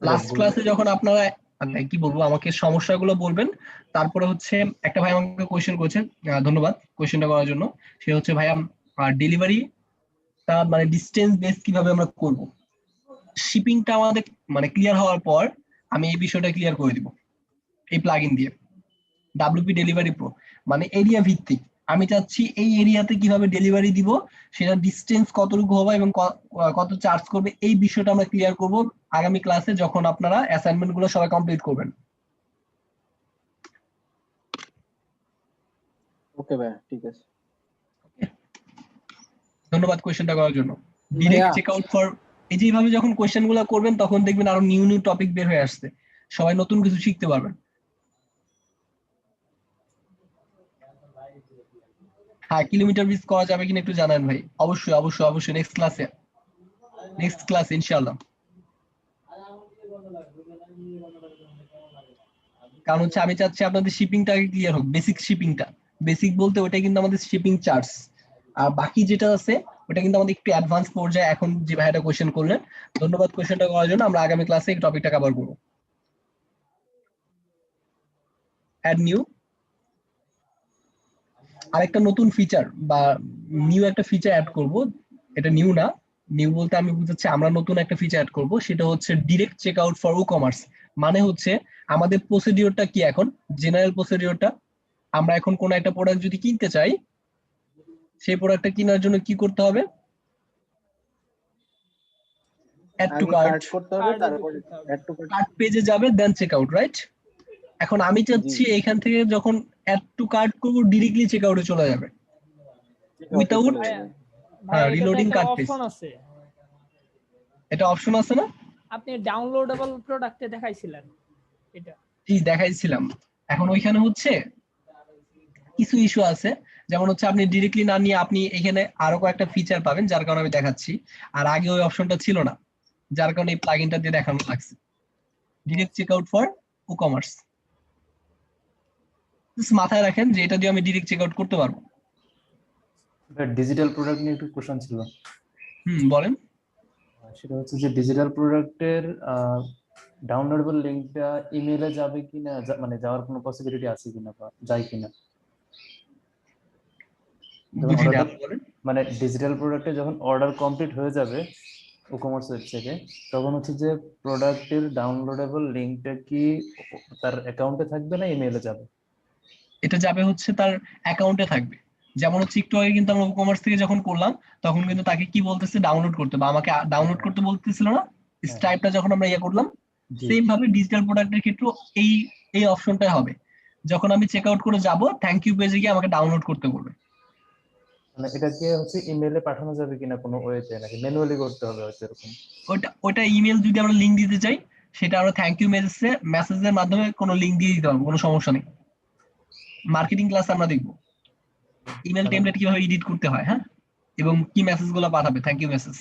লাস্ট ক্লাসে যখন আপনারা মানে কি বলবো আমাকে সমস্যাগুলো বলবেন, তারপরে হচ্ছে একটা ভাই আমাকে কোয়েশ্চেন করেছে, ধন্যবাদ কোয়েশ্চেনটা করার জন্য। সে হচ্ছে ভাইয়া ডেলিভারিটা মানে ডিসটেন্স বেস কিভাবে আমরা করব। শিপিংটা আমাদের মানে ক্লিয়ার হওয়ার পর আমি এই বিষয়টা ক্লিয়ার করে দিব এই প্লাগইন দিয়ে। WP ডেলিভারি প্রো মানে এরিয়া ভিত্তিক, আমি চাচ্ছি এই এরিয়াতে কিভাবে ডেলিভারি দিব, সেটা ডিসটেন্স কতটুকু হবে এবং কত চার্জ করবে, এই বিষয়টা আমরা ক্লিয়ার করব আগামী ক্লাসে যখন আপনারা অ্যাসাইনমেন্ট গুলো সবাই কমপ্লিট করবেন। ওকে ভাই, ঠিক আছে, ধন্যবাদ কোয়েশ্চেনটা করার জন্য। ডিরেক্ট চেক আউট ফর, এই যে এইভাবে যখন কোয়েশ্চেন গুলো করবেন তখন দেখবেন আরো নিউ নিউ টপিক বের হয়ে আসছে, সবাই নতুন কিছু শিখতে পারবেন। হ্যাঁ, কিলোমিটার বেস করা যাবে কিনা একটু জানান ভাই। অবশ্যই অবশ্যই অবশ্যই নেক্সট ক্লাসে ইনশাআল্লাহ। কারণ হচ্ছে আমি চাচ্ছি আপনাদের শিপিংটা আগে ক্লিয়ার হোক, বেসিক শিপিংটা। বেসিক বলতে ওটা কিন্তু আমাদের শিপিং চার্জ, আর বাকি যেটা আছে ওটা কিন্তু আমাদের একটু অ্যাডভান্স পর্যায়ে। এখন যে ভাইটা কোয়েশ্চেন করলেন, ধন্যবাদ কোয়েশ্চেনটা করার জন্য। আমরা আগামী ক্লাসে এই টপিকটা কভার করব। অ্যাড নিউ, আরেকটা নতুন ফিচার বা নিউ একটা ফিচার অ্যাড করব। এটা নিউ না, নিউ বলতে আমি বুঝাচ্ছি আমরা নতুন একটা ফিচার অ্যাড করব, সেটা হচ্ছে direct check out for e-commerce. মানে হচ্ছে আমাদের প্রসিডিওরটা কি এখন, জেনারেল প্রসিডিওরটা, আমরা এখন কোন একটা প্রোডাক্ট যদি কিনতে চাই, সেই প্রোডাক্টটা কেনার জন্য কি করতে হবে, অ্যাড টু কার্ট করতে হবে, তারপরে অ্যাড টু কার্ট পেজে যাবে, দেন চেক আউট, রাইট? এখন আমি চাচ্ছি এখান থেকে যখন অ্যাড টু কার্ট করব ডিরেক্টলি চেক আউটে চলে যাবে without reloading cart page. Option আছে, এটা অপশন আছে না? আপনি ডাউনলোডেবল প্রোডাক্টে দেখাইছিলেন এটা। জি দেখাইছিলাম। এখন ওইখানে হচ্ছে কিছু ইস্যু আছে, যেমন হচ্ছে আপনি ডিরেক্টলি না নিয়ে আপনি এখানে আরো কয়েকটা ফিচার পাবেন, যার কারণে আমি দেখাচ্ছি। আর আগে ওই অপশনটা ছিল না, যার কারণে এই প্লাগইনটা দিয়ে দেখানো লাগছে। Direct check out for e-commerce, মাথায় রাখেন যে এটা দিয়ে আমি ডিরেক্ট চেক আউট করতে পারবো। ডিজিটাল প্রোডাক্ট নিয়ে একটু কোশ্চেন ছিল। বলেন। সেটা হচ্ছে যে ডিজিটাল প্রোডাক্টের ডাউনলোডেবল লিংকটা ইমেইলে যাবে কিনা, মানে যাওয়ার কোনো পসিবিলিটি আছে কিনা বা যায় কিনা? মানে ডিজিটাল প্রোডাক্টে যখন অর্ডার কমপ্লিট হয়ে যাবে ই-কমার্স ওয়েবসাইটে, তখন হচ্ছে যে প্রোডাক্টের ডাউনলোডেবল লিংকটা কি তার অ্যাকাউন্টে থাকবে না ইমেইলে যাবে? এটা যাবে হচ্ছে তার অ্যাকাউন্টে থাকবে। যেমন হচ্ছে একটু আগে কিন্তু আমরা ই-কমার্স থেকে যখন করলাম তখন কিন্তু তাকে কি বলতেছে, ডাউনলোড করতে, বা আমাকে ডাউনলোড করতে বলতেছিল না স্ট্রাইপটা যখন আমরা ইয়ে করলাম। সেম ভাবে ডিজিটাল প্রোডাক্টের ক্ষেত্রে এই এই অপশনটাই হবে, যখন আমি চেক আউট করে যাব থ্যাংক ইউ পেজে গিয়ে আমাকে ডাউনলোড করতে বলবে। মানে এটাকে হচ্ছে ইমেইলে পাঠানো যাবে কিনা কোনো ওয়েতে, নাকি ম্যানুয়ালি করতে হবে হয়তো এরকম? ওটা ইমেল যদি আমরা লিংক দিতে চাই, সেটা আমরা থ্যাংক ইউ মেসেজের মাধ্যমে কোনো লিংক দিয়ে দিতে পারবো, কোনো সমস্যা নেই। মার্কেটিং ক্লাস আমরা দেখবো ইমেল টেমপ্লেট কিভাবে এডিট করতে হয়, হ্যাঁ, এবং কি মেসেজগুলো পাঠাবে, থ্যাংক ইউ মেসেজ।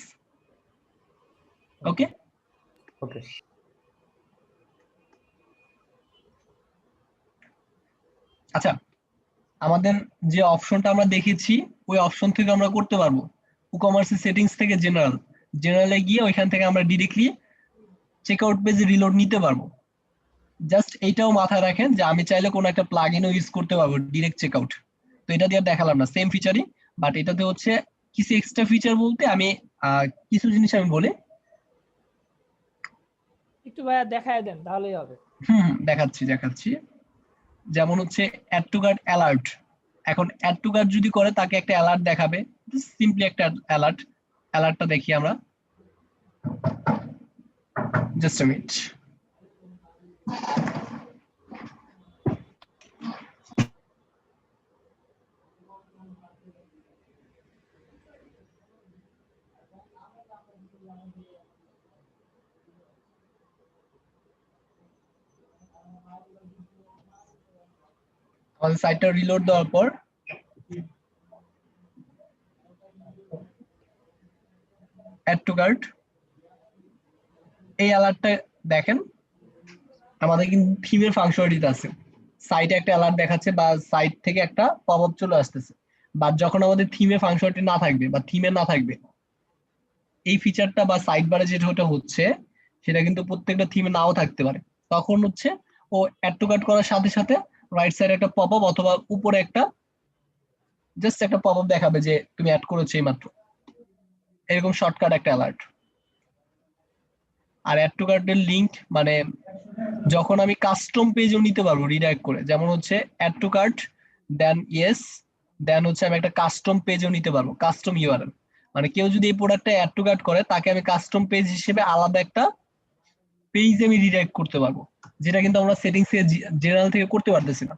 ওকে ওকে। আচ্ছা, আমাদের যে অপশনটা আমরা দেখেছি ওই অপশন থেকে আমরা করতে পারবো ই-কমার্সের সেটিংস থেকে জেনারেলে গিয়ে ওইখান থেকে আমরা ডিরেক্টলি চেক আউট পেজে রিলোড নিতে পারবো। জাস্ট এইটাও মাথায় রাখেন যে আমি চাইলে কোনো একটা প্লাগইনও ইউজ করতে পারবো ডিরেক্ট চেক আউট। তো এটা দিয়ে দেখালাম না, সেম ফিচারই, বাট এটাতে হচ্ছে কিছু এক্সট্রা ফিচার বলতে আমি কিছু জিনিস আমি বলি, একটু ভাইয়া দেখায় দেন তাহলেই হবে। দেখাচ্ছি। যেমন হচ্ছে অ্যাড টু কার্ট অ্যালার্ট। এখন অ্যাড টু কার্ট যদি করে তাকে একটা অ্যালার্ট দেখাবে, সিম্পলি একটা অ্যালার্টটা দেখি আমরা, জাস্ট আ মিনিট। আমাদের সাইটটা রিলোড দেওয়ার পর অ্যাড টু কার্ট, এই অ্যালার্টটা দেখেন আমাদের কিন্তু থিমের ফাংশনালিটি আছে। সাইটে একটা অ্যালার্ট দেখাচ্ছে বা সাইট থেকে একটা পপআপ চলে আসতেছে, বাট যখন আমাদের থিমে ফাংশনালিটি না থাকবে বা থিমে না থাকবে, এই ফিচারটা বা সাইড বারে যেটা হচ্ছে সেটা কিন্তু প্রত্যেকটা থিমে নাও থাকতে পারে। তখন হচ্ছে ও অ্যাড টু কার্ট করার সাথে সাথে রাইট সাইডে একটা পপআপ অথবা উপরে একটা জাস্ট একটা পপআপ দেখাবে যে তুমি অ্যাড করেছো এই মাত্র, এরকম শর্টকাট একটা অ্যালার্ট। আর অ্যাড টু কার্টের লিংক মানে যখন আমি কাস্টম পেজও নিতে পারবো রিডাইরেক্ট করে, যেমন হচ্ছে add to cart then yes then হচ্ছে আমি একটা কাস্টম পেজও নিতে পারবো, কাস্টম ইউআরএল। মানে কেউ যদি এই প্রোডাক্টটা অ্যাড টু কার্ট করে তাকে আমি কাস্টম পেজ হিসেবে আলাদা একটা পেজ আমি রিডাইরেক্ট করতে পারবো, যেটা কিন্তু আমরা সেটিংস এ জেনারেল থেকে করতে পারতেছি না।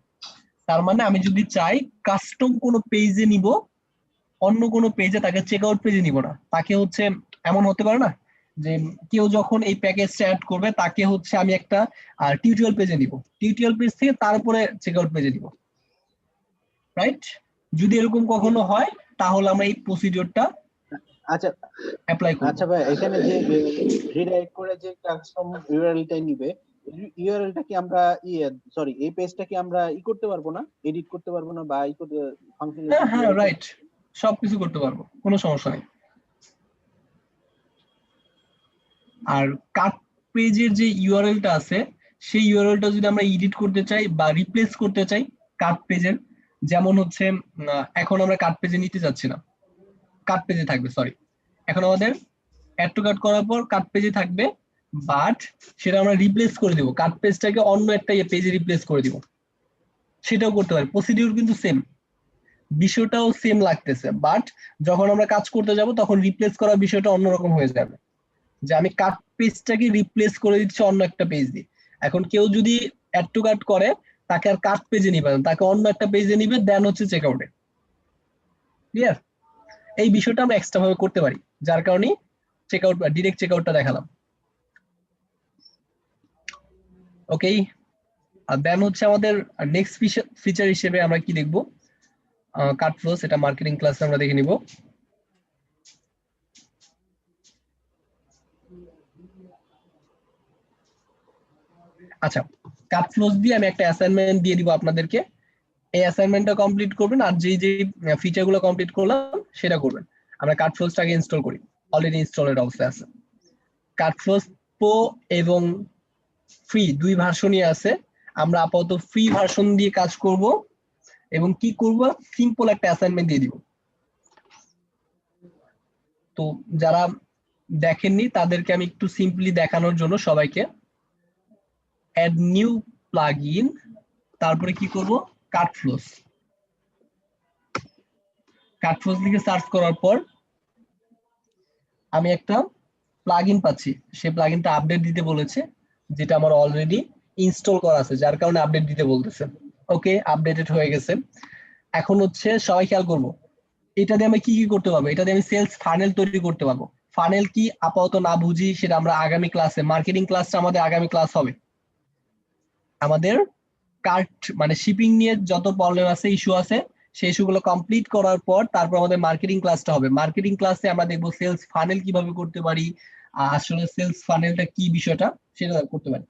তার মানে আমি যদি চাই কাস্টম কোনো পেজে নিব, অন্য কোনো পেজে তাকে চেক আউট পেজে নিব না, তাকে হচ্ছে এমন হতে পারে না যে কেউ যখন এই প্যাকেজটা অ্যাড করবে তাকে হচ্ছে আমি একটা টিউটোরিয়াল পেজে নিব, টিউটোরিয়াল পেজ থেকে তারপরে চেক আউট পেজে নিব, রাইট? যদি এরকম কখনো হয় তাহলে আমরা এই প্রসিডিওরটা আচ্ছা অ্যাপ্লাই করব। আচ্ছা ভাই, এখানে যে রিডাইরেক্ট করে যে কাস্টম ইউআরএলটা নিবে, ইউআরএলটা কি আমরা সরি এই পেজটা কি আমরা করতে পারবো না, এডিট করতে পারবো না বা করতে ফাংশনালিটি হ্যাঁ হ্যাঁ রাইট, সবকিছু করতে পারবো, কোনো সমস্যা নেই। আর কাট পেজের যে ইউআরএলটা আছে সেই ইউআরএলটা যদি আমরা এডিট করতে চাই বা রিপ্লেস করতে চাই কাট পেজের, যেমন হচ্ছে এখন আমরা কাট পেজে নিতে যাচ্ছি না, কাট পেজে থাকবে, সরি এখন আমাদের অ্যাড টু কাট করার পর কাট পেজে থাকবে, বাট সেটা আমরা রিপ্লেস করে দিব, কাট পেজটাকে অন্য একটা পেজে রিপ্লেস করে দিব, সেটাও করতে পারি। প্রসিডিউর কিন্তু সেম, বিষয়টাও সেম লাগতেছে, বাট যখন আমরা কাজ করতে যাব তখন রিপ্লেস করার বিষয়টা অন্যরকম হয়ে যাবে, যে আমি কাট পেজটাকে রিপ্লেস করে দিচ্ছি অন্য একটা পেজ দিয়ে। এখন কেউ যদি অ্যাড টু কাট করে তাকে আর কাট পেজে নিবে না, তাকে অন্য একটা পেজে নিবে, দেন হচ্ছে চেক আউটে। ক্লিয়ার? এই বিষয়টা আমরা এক্সট্রা ভাবে করতে পারি, যার কারণে চেক আউট বা ডিরেক্ট চেক আউটটা দেখালাম। ওকে, আর দেন হচ্ছে আমাদের নেক্সট ফিচার হিসেবে আমরা কি দেখবো, কাট ফ্লোস, এটা মার্কেটিং ক্লাসে আমরা দেখে নিব। আচ্ছা, কাট ফ্লোস দিয়ে আমি একটা অ্যাসাইনমেন্ট দিয়ে দিব আপনাদেরকে, এই অ্যাসাইনমেন্টটা কমপ্লিট করবেন আর যে যে ফিচারগুলো কমপ্লিট করলাম সেটা করবেন। আমরা কাট ফ্লোসটাকে ইনস্টল করি, অলরেডি ইনস্টলের অবস্থায় আছে। কাট ফ্লোস প্রো এবং ফ্রি দুই ভার্সনই আছে, আমরা আপাতত ফ্রি ভার্সন দিয়ে কাজ করব এবং কি করব, সিম্পল একটা অ্যাসাইনমেন্ট দিয়ে দিব। তো যারা দেখেননি তাদেরকে আমি একটু সিম্পলি দেখানোর জন্য সবাইকে অ্যাড নিউ প্লাগইন, তারপরে কি করব, কাট ফ্লোস, কাট ফ্লোস লিখে সার্চ করার পর আমি একটা প্লাগইন পাচ্ছি, সেই প্লাগইনটা আপডেট দিতে বলেছে, যেটা আমার অলরেডি ইনস্টল করা আছে, যার কারণে আপডেট দিতে বলতেছে। ওকে, আপডেটেড হয়ে গেছে। এখন হচ্ছে সবাই খেয়াল করবো, এটা দিয়ে আমি কি কি করতে পারবো, এটা দিয়ে আমি সেলস ফানেল তৈরি করতে পারবো। ফানেল কি আপাতত না বুঝি, সেটা আমরা আগামী ক্লাসে, মার্কেটিং ক্লাসটা আমাদের আগামী ক্লাস হবে। আমাদের কার্ট মানে শিপিং নিয়ে যত প্রবলেম আছে, ইস্যু আছে, সেই ইস্যুগুলো কমপ্লিট করার পর তারপর আমাদের মার্কেটিং ক্লাসটা হবে। মার্কেটিং ক্লাসে আমরা দেখবো সেলস ফানেল কিভাবে করতে পারি, আসলে সেলস ফানেলটা কি বিষয়টা সেটা করতে পারি।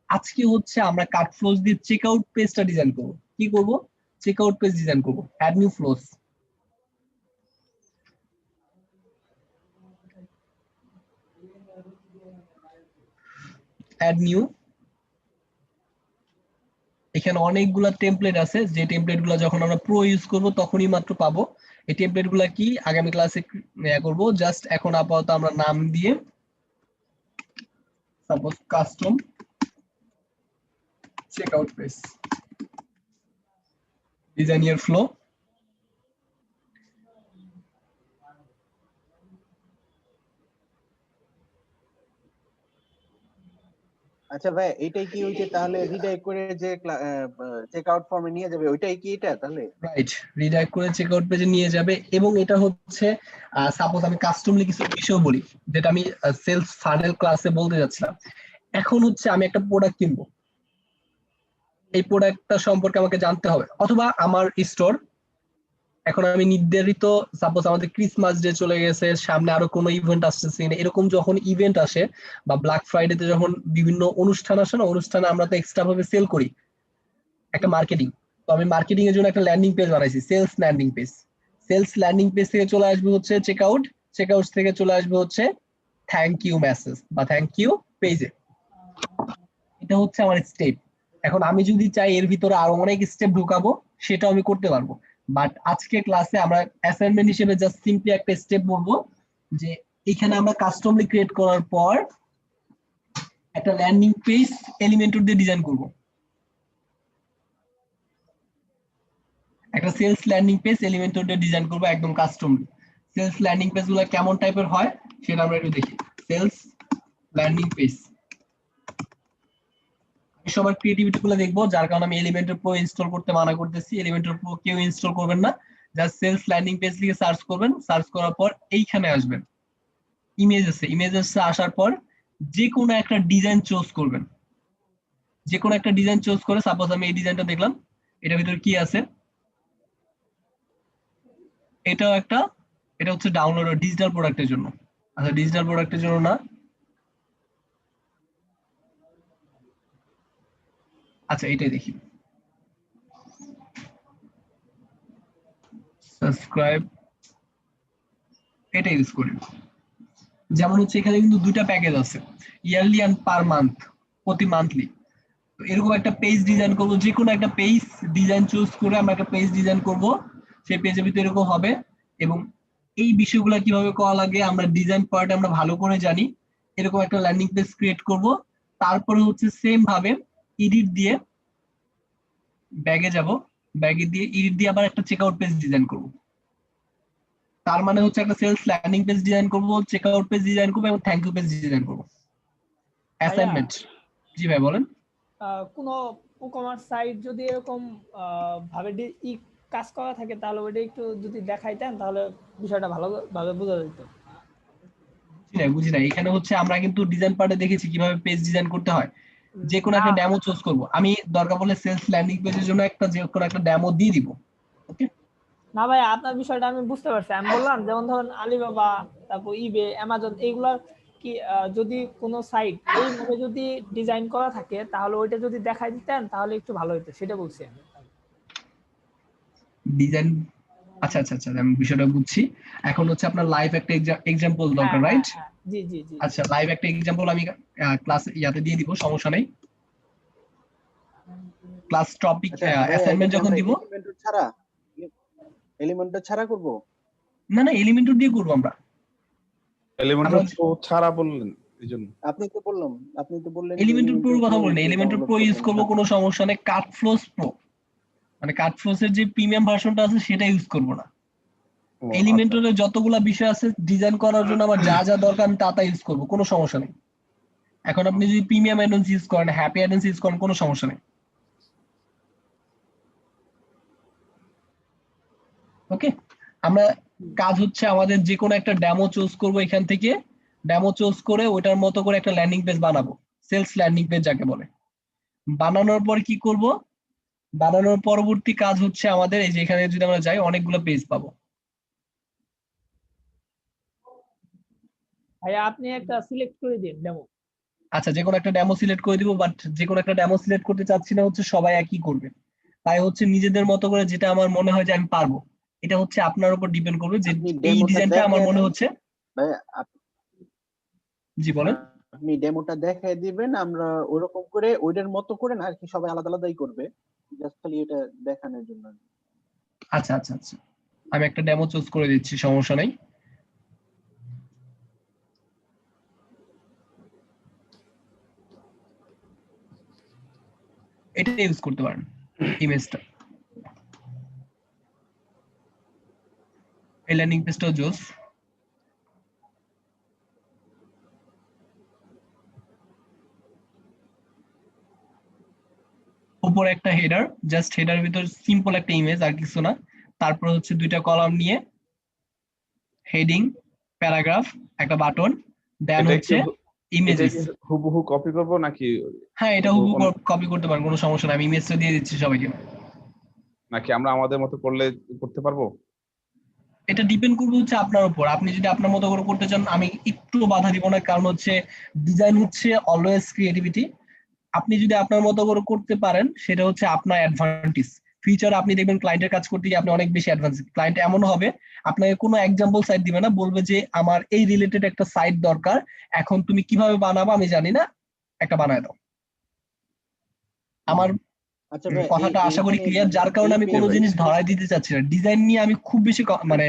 আজকে হচ্ছে আমরা কাট ফ্লোস দিয়ে চেক আউট পেজটা ডিজাইন করবো। কি করব, চেক আউট পেজ ডিজাইন করবো। Add new flows, add new, এখানে অনেকগুলা টেমপ্লেট আছে, যে টেমপ্লেট গুলা যখন আমরা প্রো ইউজ করব তখনই মাত্র পাবো। এই টেমপ্লেট গুলা কি আগামী ক্লাসে করবো, জাস্ট এখন আপাতত আমরা নাম দিয়ে suppose custom checkout page, design your flow, আচ্ছা ভাই, এটাই কি ওই যে তাহলে রিডাইরেক্ট করে যে চেক আউট ফর্মে নিয়ে যাবে, ওইটাই কি এটা তাহলে? রাইট, রিডাইরেক্ট করে চেক আউট পেজে নিয়ে যাবে। এবং এটা হচ্ছে সাপোজ আমি কাস্টমলি কিছু বিষয় বলি, যেটা আমি সেলস ফানেল ক্লাসে বলতে যাচ্ছিলাম। এখন হচ্ছে আমি একটা প্রোডাক্ট কিনবো, এই প্রোডাক্টটা সম্পর্কে আমাকে জানতে হবে, অথবা আমার স্টোর এখন আমি নির্ধারিত, সাপোজ আমাদের ক্রিসমাস ডে চলে গেছে, সামনে আরো কোনো ইভেন্ট আসতেছে, এরকম যখন ইভেন্ট আসে বা ব্ল্যাক ফ্রাইডেতে যখন বিভিন্ন অনুষ্ঠান আসে না, অনুষ্ঠানে আমরা তো এক্সট্রা ভাবে সেল করি, একটা মার্কেটিং। তো আমি মার্কেটিং এর জন্য একটা ল্যান্ডিং পেজ বানাইছি, sales landing page. Sales landing page থেকে চলে আসবে হচ্ছে চেকআউট, চেকআউট থেকে চলে আসবে হচ্ছে থ্যাংক ইউ মেসেজ বা থ্যাংক ইউ পেজে। এটা হচ্ছে আমার স্টেপ। এখন আমি যদি চাই এর ভিতরে আরো অনেক স্টেপ ঢুকাবো, সেটাও আমি করতে পারবো। বাট আজকে ক্লাসে আমরা অ্যাসাইনমেন্ট হিসেবে জাস্ট সিম্পলি একটা স্টেপ বলবো, যে এখানে আমরা কাস্টমলি ক্রিয়েট করার পর একটা ল্যান্ডিং পেজ এলিমেন্টর দিয়ে ডিজাইন করব, একটা সেলস ল্যান্ডিং পেজ এলিমেন্টর দিয়ে ডিজাইন করব একদম কাস্টমলি। সেলস ল্যান্ডিং পেজ গুলো কেমন টাইপের হয় সেটা আমরা একটু দেখি। সেলস ল্যান্ডিং পেজ সবার ক্রিয়েটিভিটি গুলো দেখবো, যার কারণে আমি এলিমেন্টর প্রো ইনস্টল করতে মানা করতেছি। এলিমেন্টর প্রো কেউ ইনস্টল করবেন না, জাস্ট সেলস ল্যান্ডিং পেজ লিখে সার্চ করবেন, সার্চ করার পর এইখানে আসবেন, ইমেজেসে আসার পর যে কোনো একটা ডিজাইন চুজ করবেন, যে কোনো একটা ডিজাইন চুজ করে, সাপোজ আমি এই ডিজাইনটা দেখলাম, এটার ভিতরে কি আছে, এটাও একটা, এটা হচ্ছে ডাউনলোড ডিজিটাল প্রোডাক্টের জন্য। আচ্ছা ডিজিটাল প্রোডাক্টের জন্য না, আচ্ছা এটাই দেখি, সাবস্ক্রাইব, এটা ইউজ করি। যেমন হচ্ছে এখানে কিন্তু দুইটা প্যাকেজ আছে, ইয়ারলি এন্ড পার মান্থ, প্রতি মান্থলি। তো এরকম একটা পেজ ডিজাইন করবো, যে কোনো একটা পেজ ডিজাইন চুজ করে আমরা একটা পেজ ডিজাইন করব, সেই পেজের ভিতরে এরকম হবে। এবং এই বিষয়গুলো কিভাবে করা লাগে আমরা ডিজাইন পার্ট আমরা ভালো করে জানি। এরকম একটা ল্যান্ডিং পেজ ক্রিয়েট করব, তারপরে হচ্ছে সেম ভাবে এডিট দিয়ে ব্যাগে যাব, ব্যাগে দিয়ে এডিট দিয়ে আবার একটা চেকআউট পেজ ডিজাইন করব। তার মানে হচ্ছে একটা সেলস ল্যান্ডিং পেজ ডিজাইন করব, চেকআউট পেজ ডিজাইন করব এবং থ্যাংক ইউ পেজ ডিজাইন করব। অ্যাসাইনমেন্ট, জি ভাই বলেন। কোনো ই-কমার্স সাইট যদি এরকম ভাবে কাজ করা থাকে, তাহলে ওইটা একটু যদি দেখাইতেন তাহলে বিষয়টা ভালোভাবে বোঝা যেত। বুঝি না, এখানে হচ্ছে আমরা কিন্তু ডিজাইন পার্টে দেখেছি কিভাবে পেজ ডিজাইন করতে হয়। যে কোনো একটা ডেমো চুজ করব, আমি দরকার পড়লে সেলস ল্যান্ডিং পেজের জন্য একটা যে কোনো একটা ডেমো দিয়ে দিব। ওকে না ভাই, আপনার বিষয়টা আমি বুঝতে পারছি। আমি বললাম যেমন ধরুন আলিবাবা, তারপর ইবে, অ্যামাজন, এইগুলার কি যদি কোনো সাইট এইভাবে যদি ডিজাইন করা থাকে তাহলে ওইটা যদি দেখাই দিতেন তাহলে একটু ভালো হতো, সেটা বলছি আমি। ডিজাইন, আচ্ছা আচ্ছা আচ্ছা আমি বিষয়টা বুঝছি। এখন হচ্ছে আপনার লাইভ একটা এক্সাম্পল দরকার, রাইট? জি জি জি। আচ্ছা লাইভ একটা এক্সাম্পল আমি ক্লাস ইয়াতে দিয়ে দিব, সমস্যা নেই। ক্লাস টপিক অ্যাসাইনমেন্ট যখন দিব, এলিমেন্টর ছাড়া, এলিমেন্টর ছাড়া করব না না এলিমেন্টর দিয়ে করব আমরা। এলিমেন্টর প্রো ছাড়া বললেন এইজন্য? আপনি তো বললেন এলিমেন্টর প্রো কথা বলেন, এলিমেন্টর প্রো ইউজ করব, কোনো সমস্যা নেই। কাটফ্লোস প্রো মানে কাটফ্লোস এর যে প্রিমিয়াম ভার্সনটা আছে সেটা ইউজ করব না। এলিমেন্টরের যতগুলা বিষয় আছে ডিজাইন করার জন্য আমার যা যা দরকার আমি তা ইউজ করব, কোনো সমস্যা নেই। এখন আপনি যদি প্রিমিয়াম অ্যাডভান্স ইউজ করেন, হ্যাপি অ্যাডভান্স ইউজ করেন, কোনো সমস্যা নেই। ওকে, আমরা কাজ হচ্ছে আমাদের যে কোনো একটা ডেমো চুজ করব, এখান থেকে ডেমো চুজ করে ওটার মতো করে একটা ল্যান্ডিং পেজ বানাবো, সেলস ল্যান্ডিং পেজ যাকে বলে। বানানোর পর কি করব, বানানোর পরবর্তী কাজ হচ্ছে আমাদের এই যে এখানে যদি আমরা যাই অনেকগুলো পেজ পাবো। ভাইয়া আপনি একটা সিলেক্ট করে দিন ডেমো। আচ্ছা যে কোনো একটা ডেমো সিলেক্ট করে দিব, বাট যে কোনো একটা ডেমো সিলেক্ট করতে চাচ্ছি না হচ্ছে সবাই একই করবে। তাই হচ্ছে নিজেদের মতো করে যেটা আমার মনে হয় যে আমি পারবো, এটা হচ্ছে আপনার উপর ডিপেন্ড করবে যে এই ডিজাইনটা আমার মনে হচ্ছে। জি বলেন। আপনি ডেমোটা দেখায় দিবেন, আমরা ওরকম করে ওইটার মতো করে না আর কি, সবাই আলাদা আলাদাই করবে, জাস্ট খালি এটা দেখানোর জন্য। আচ্ছা আচ্ছা আচ্ছা আমি একটা ডেমো চুজ করে দিচ্ছি, সমস্যা নেই। এটা ইউজ করতে পারেন ইমেজটা, এই ল্যান্ডিং পেজটাও জোস। উপরে একটা হেডার, জাস্ট হেডার ভিতর সিম্পল একটা ইমেজ আর কিছু না, তারপর হচ্ছে দুইটা কলাম নিয়ে হেডিং, প্যারাগ্রাফ, একটা বাটন, দেন হচ্ছে ইমেজেস। হুবহু কপি করব নাকি? হ্যাঁ, এটা হুবহু কপি করতে পারেন, কোনো সমস্যা নাই, আমি ইমেজটা দিয়ে দিচ্ছি সবাইকে। নাকি আমরা আমাদের মতো করলে করতে পারবো? এটা ডিপেন্ড করবে হচ্ছে আপনার উপর, আপনি যদি আপনার মতো করে করতে চান আমি একটু বাধা দিব না, কারণ হচ্ছে ডিজাইন হচ্ছে অলওয়েজ ক্রিয়েটিভিটি। আপনি যদি আপনার মতো করে করতে পারেন সেটা হচ্ছে আপনার অ্যাডভান্টেজ। ফিউচার আপনি দেখবেন ক্লায়েন্টের কাজ করতে গিয়ে আপনি অনেক বেশি অ্যাডভান্স। ক্লায়েন্ট এমন হবে আপনাকে কোনো এক্সাম্পল সাইট দিবে না, বলবে যে আমার এই রিলেটেড একটা সাইট দরকার, এখন তুমি কিভাবে বানাবো আমি জানি না, একটা বানায় দাও। আমার কথাটা আশা করি ক্লিয়ার, যার কারণে আমি কোনো জিনিস ধরাই দিতে চাচ্ছি না। ডিজাইন নিয়ে আমি খুব বেশি মানে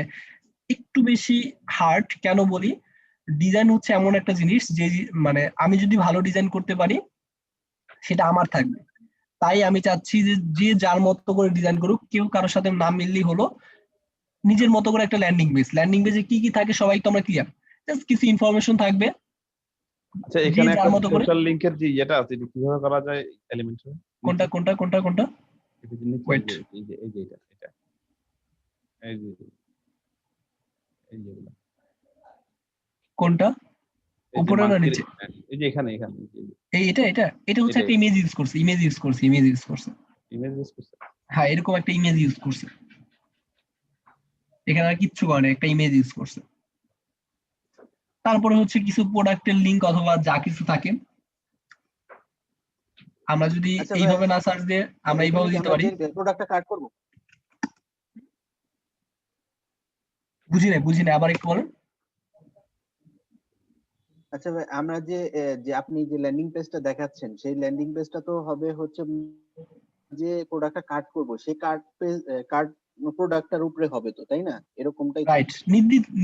একটু বেশি হার্ড কেন বলি, ডিজাইন হচ্ছে এমন একটা জিনিস যে মানে আমি যদি ভালো ডিজাইন করতে পারি সেটা আমার থাকবে। তাই আমি চাচ্ছি যে যে যার মতো করে ডিজাইন করুক, কেউ কারোর সাথে নাম মিললেই হলো, নিজের মতো করে একটা ল্যান্ডিং পেজ। ল্যান্ডিং পেজে কি কি থাকে সবাই তো আমরা ক্লিয়ার, জাস্ট কিছু ইনফরমেশন থাকবে। আচ্ছা, এখানে একটা সোশ্যাল লিংকের যে এটা আছে, এটা কিভাবে করা যায় এলিমেন্টে? কোনটা কোনটা কোনটা কোনটা? ওয়েট, এই যে এটা এই যে এইগুলো কোনটা উপরে না নিচে? এই যে এখানে এই এটা হচ্ছে একটা ইমেজ ইউজ করছে, হ্যাঁ এরকম একটা ইমেজ ইউজ করছে, এখানে আর কিচ্ছু করে না, একটা ইমেজ ইউজ করছে। তারপরে হচ্ছে কিছু প্রোডাক্টের লিংক অথবা যা কিছু থাকে আমরা যদি এইভাবে না সার্চ দিয়ে আমরা এইভাবে দিতে পারি। প্রোডাক্টটা কাট করব, বুঝি না আবার একটু বলেন। আচ্ছা ভাই, আমরা যে আপনি যে ল্যান্ডিং পেজটা দেখাচ্ছেন সেই ল্যান্ডিং পেজটা তো হবে হচ্ছে যে প্রোডাক্টটা কাট করব সেই কাট প্রোডাক্টটার উপরে হবে তো, তাই না? এরকমটাই রাইট,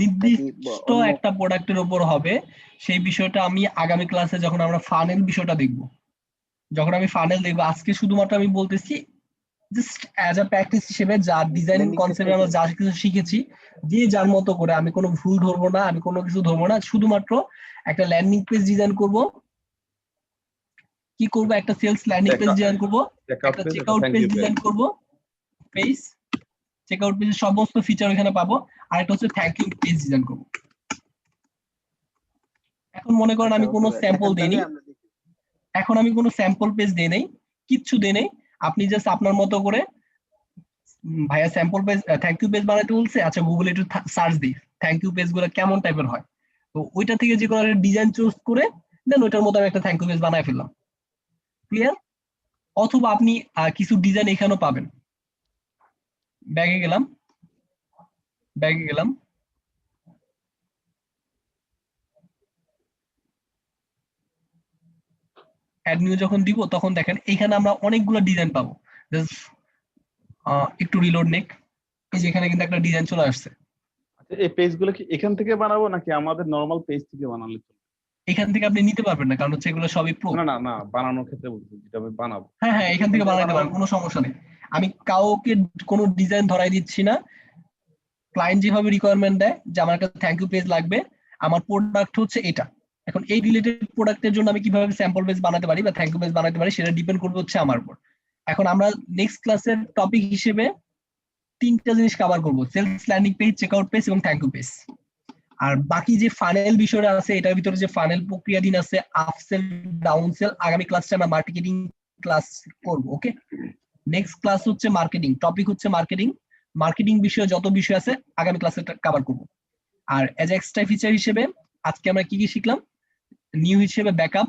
নির্দিষ্ট একটা প্রোডাক্টের উপর হবে। সেই বিষয়টা আমি আগামী ক্লাসে যখন আমরা ফানেল বিষয়টা দেখব, আজকে শুধুমাত্র আমি বলতেছি জাস্ট অ্যাজ আ প্র্যাকটিস হিসেবে, যা ডিজাইনিং কনসেপ্টে আমরা যা কিছু শিখেছি, যে যার মতো করে, আমি কোনো ভুল ধরবো না, আমি কোনো কিছু ধরবো না, শুধুমাত্র একটা ল্যান্ডিং পেজ ডিজাইন করব। কি করব? একটা সেলস ল্যান্ডিং পেজ ডিজাইন করব, একটা চেকআউট পেজ ডিজাইন করব, পেজ চেকআউট পেজের সমস্ত ফিচার এখানে পাবো, আর একটা হচ্ছে থ্যাংক ইউ পেজ ডিজাইন করব। এখন মনে করেন আমি কোনো স্যাম্পল দেইনি, কিচ্ছু দেই নাই, আপনি জাস্ট আপনার মতো করে ভাইয়া sample page thank you page বানাতে বলছে, আচ্ছা গুগলে একটু সার্চ দিই থ্যাংক ইউ পেজ গুলো কেমন টাইপের হয়, তো ওইটা থেকে যে কোনো একটা ডিজাইন চুজ করে দেন ওইটার মতো আমি একটা থ্যাংক ইউ পেজ বানায় ফেললাম। ক্লিয়ার? অথবা আপনি কিছু ডিজাইন এখানেও পাবেন। ব্যাগে গেলাম, অ্যাড নিউ যখন দিব তখন দেখেন এখানে আমরা অনেকগুলো ডিজাইন পাবো। জাস্ট একটু রিলোড নেক, এই যে এখানে কিন্তু একটা ডিজাইন চলে আসছে। এই পেজগুলো কি এখান থেকে বানাবো নাকি আমাদের নরমাল পেজ থেকে বানালে চলবে? এখান থেকে আপনি নিতে পারবেন না, কারণ হচ্ছে এগুলো সবই প্রো। না বানানোর ক্ষেত্রে বলছি, যেটা আমি বানাবো। হ্যাঁ এখান থেকে বানাতে পারবেন, কোনো সমস্যা নেই। আমি কাউকে কোনো ডিজাইন ধরাই দিচ্ছি না, ক্লায়েন্ট যেভাবে রিকোয়ারমেন্ট দেয় যে আমার একটা থ্যাংক ইউ পেজ লাগবে, আমার প্রোডাক্ট হচ্ছে এটা, এখন এই রিলেটেড প্রোডাক্টের জন্য আমি কিভাবে স্যাম্পল পেজ বানাতে পারি বা থ্যাংক ইউ পেজ বানাতে পারি সেটা ডিপেন্ড করবে হচ্ছে আমার উপর। এখন আমরা নেক্সট ক্লাসের টপিক হিসেবে 3টা জিনিস কভার করব, sales landing page, checkout page এবং থ্যাংক ইউ পেজ। আর বাকি যে ফানেল বিষয়টা আছে এটার ভিতরে যে ফানেল প্রক্রিয়াধীন আছে, আপসেল ডাউনসেল, আগামী ক্লাসে আমরা মার্কেটিং ক্লাস করব। ওকে, নেক্সট ক্লাস হচ্ছে মার্কেটিং, টপিক হচ্ছে মার্কেটিং বিষয়ে যত বিষয় আছে আগামী ক্লাসে কভার করব। আর এজ এক্সট্রা ফিচার হিসেবে আজকে আমরা কি শিখলাম, নিউ হিসেবে ব্যাকআপ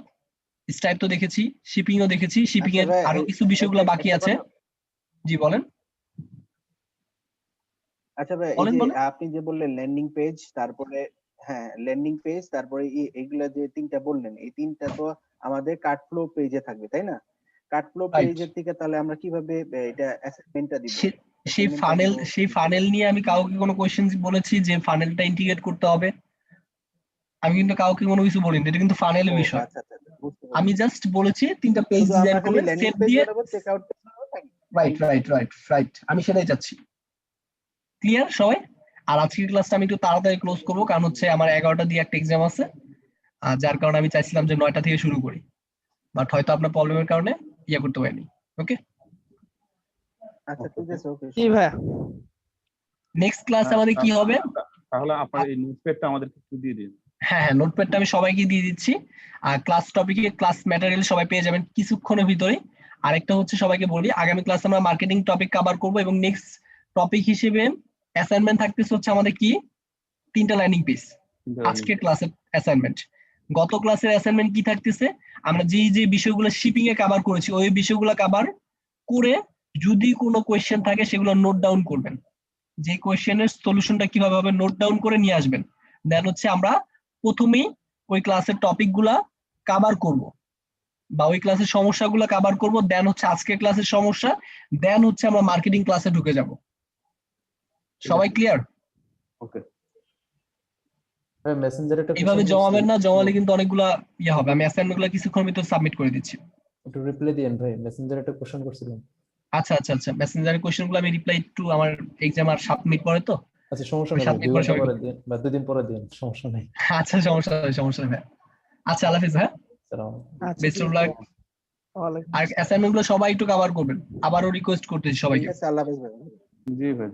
স্টাইপ তো দেখেছি, শিপিংও দেখেছি, শিপিং এর আরো কিছু বিষয়গুলো বাকি আছে। জি বলেন। আচ্ছা ভাই, এই যে আপনি যে বললেন ল্যান্ডিং পেজ, তারপরে ল্যান্ডিং পেজ, তারপরে এইগুলা যে 3টা বললেন, এই 3টা তো আমাদের কাট ফ্লো পেজে থাকবে, তাই না? কাট ফ্লো পেজের থেকে তাহলে আমরা কিভাবে এটা অ্যাসাইনমেন্টটা দিব? সেই ফানেল নিয়ে আমি কাউকে কোনো কোশ্চেন বলেছি যে ফানেলটা ইন্টিগ্রেট করতে হবে? আমি কিন্তু কাউকে কোনো কিছু বলিনি, এটা কিন্তু ফানেলের বিষয়। আমি জাস্ট বলেছি 3টা পেজ ডিজাইন করে সেভ দিয়ে চেকআউট পেজ। রাইট, আমি সেটাই চাচ্ছি। ক্লিয়ার সবাই? আর আজকের ক্লাসটা আমি একটু তাড়াতাড়ি ক্লোজ করবো, কারণ হচ্ছে আমার 11টা দিয়ে একটা এক্সাম আছে, যার কারণে আমি চাইছিলাম যে 9টা থেকে শুরু করি, বাট হয়তো আপনার প্রবলেমের কারণে করতে পারিনি। ওকে। আচ্ছা ঠিক আছে, ওকে। জি ভাইয়া। নেক্সট ক্লাস আমাদের কি হবে? তাহলে আপনার এই নোটপ্যাডটা আমাদেরকে একটু দিয়ে দিন। হ্যাঁ হ্যাঁ, নোটপ্যাডটা আমি সবাইকে দিয়ে দিচ্ছি। আর ক্লাস টপিকে ক্লাস ম্যাটেরিয়াল সবাই পেয়ে যাবেন কিছুক্ষণের ভিতরে। আরেকটা হচ্ছে সবাইকে বলি, আগামী ক্লাসে আমরা মার্কেটিং টপিক কভার করব এবং নেক্সট টপিক হিসেবে অ্যাসাইনমেন্ট থাকতেছে হচ্ছে আমাদের কি 3টা লার্নিং পিস। আজকের ক্লাসের অ্যাসাইনমেন্ট, গত ক্লাসের অ্যাসাইনমেন্ট কি থাকতেছে, আমরা যে বিষয়গুলো শিপিং এ কভার করেছি ওই বিষয়গুলো কভার করে যদি কোনো কোয়েশ্চেন থাকে সেগুলো নোট ডাউন করবেন। যে কোয়েশ্চেনের সলিউশনটা কিভাবে হবে নোট ডাউন করে নিয়ে আসবেন। দেন হচ্ছে আমরা প্রথমেই ওই ক্লাসের টপিক গুলা কভার করব বা ওই ক্লাসের সমস্যাগুলো কভার করব, দেন হচ্ছে আজকের ক্লাসের সমস্যা, দেন হচ্ছে আমরা মার্কেটিং ক্লাসে ঢুকে যাব। সবাই ক্লিয়ার? ওকে। মেসেঞ্জারে একটা এইভাবে জমাবেন না, জমালে কিন্তু অনেকগুলা ইয়ে হবে। আমি অ্যাসাইনমেন্টগুলো কিছুক্ষণ ভিতর সাবমিট করে দিচ্ছি। একটু রিপ্লাই দিয়েন ভাই, মেসেঞ্জারে একটা কোশ্চেন করছিলেন। আচ্ছা আচ্ছা আচ্ছা, মেসেঞ্জারের কোশ্চেনগুলো আমি রিপ্লাই একটু, আমার এক্সাম আর 7 মিনিট পরে তো। আচ্ছা সমস্যা নেই, 7 মিনিট পরে সবাই পরে দিন বা 2 দিন পরে দিন, সমস্যা নেই। আচ্ছা সমস্যা নেই, সমস্যা নেই। আচ্ছা আল্লাহ হাফেজ। হ্যাঁ, আচ্ছা বেস্ট অফ লাক। ওয়ালাইকুম আর অ্যাসাইনমেন্টগুলো সবাই একটু কভার করবেন, আবারও রিকোয়েস্ট করতেছি সবাইকে। ঠিক আছে, আল্লাহ হাফেজ ভাই। জি ভাই।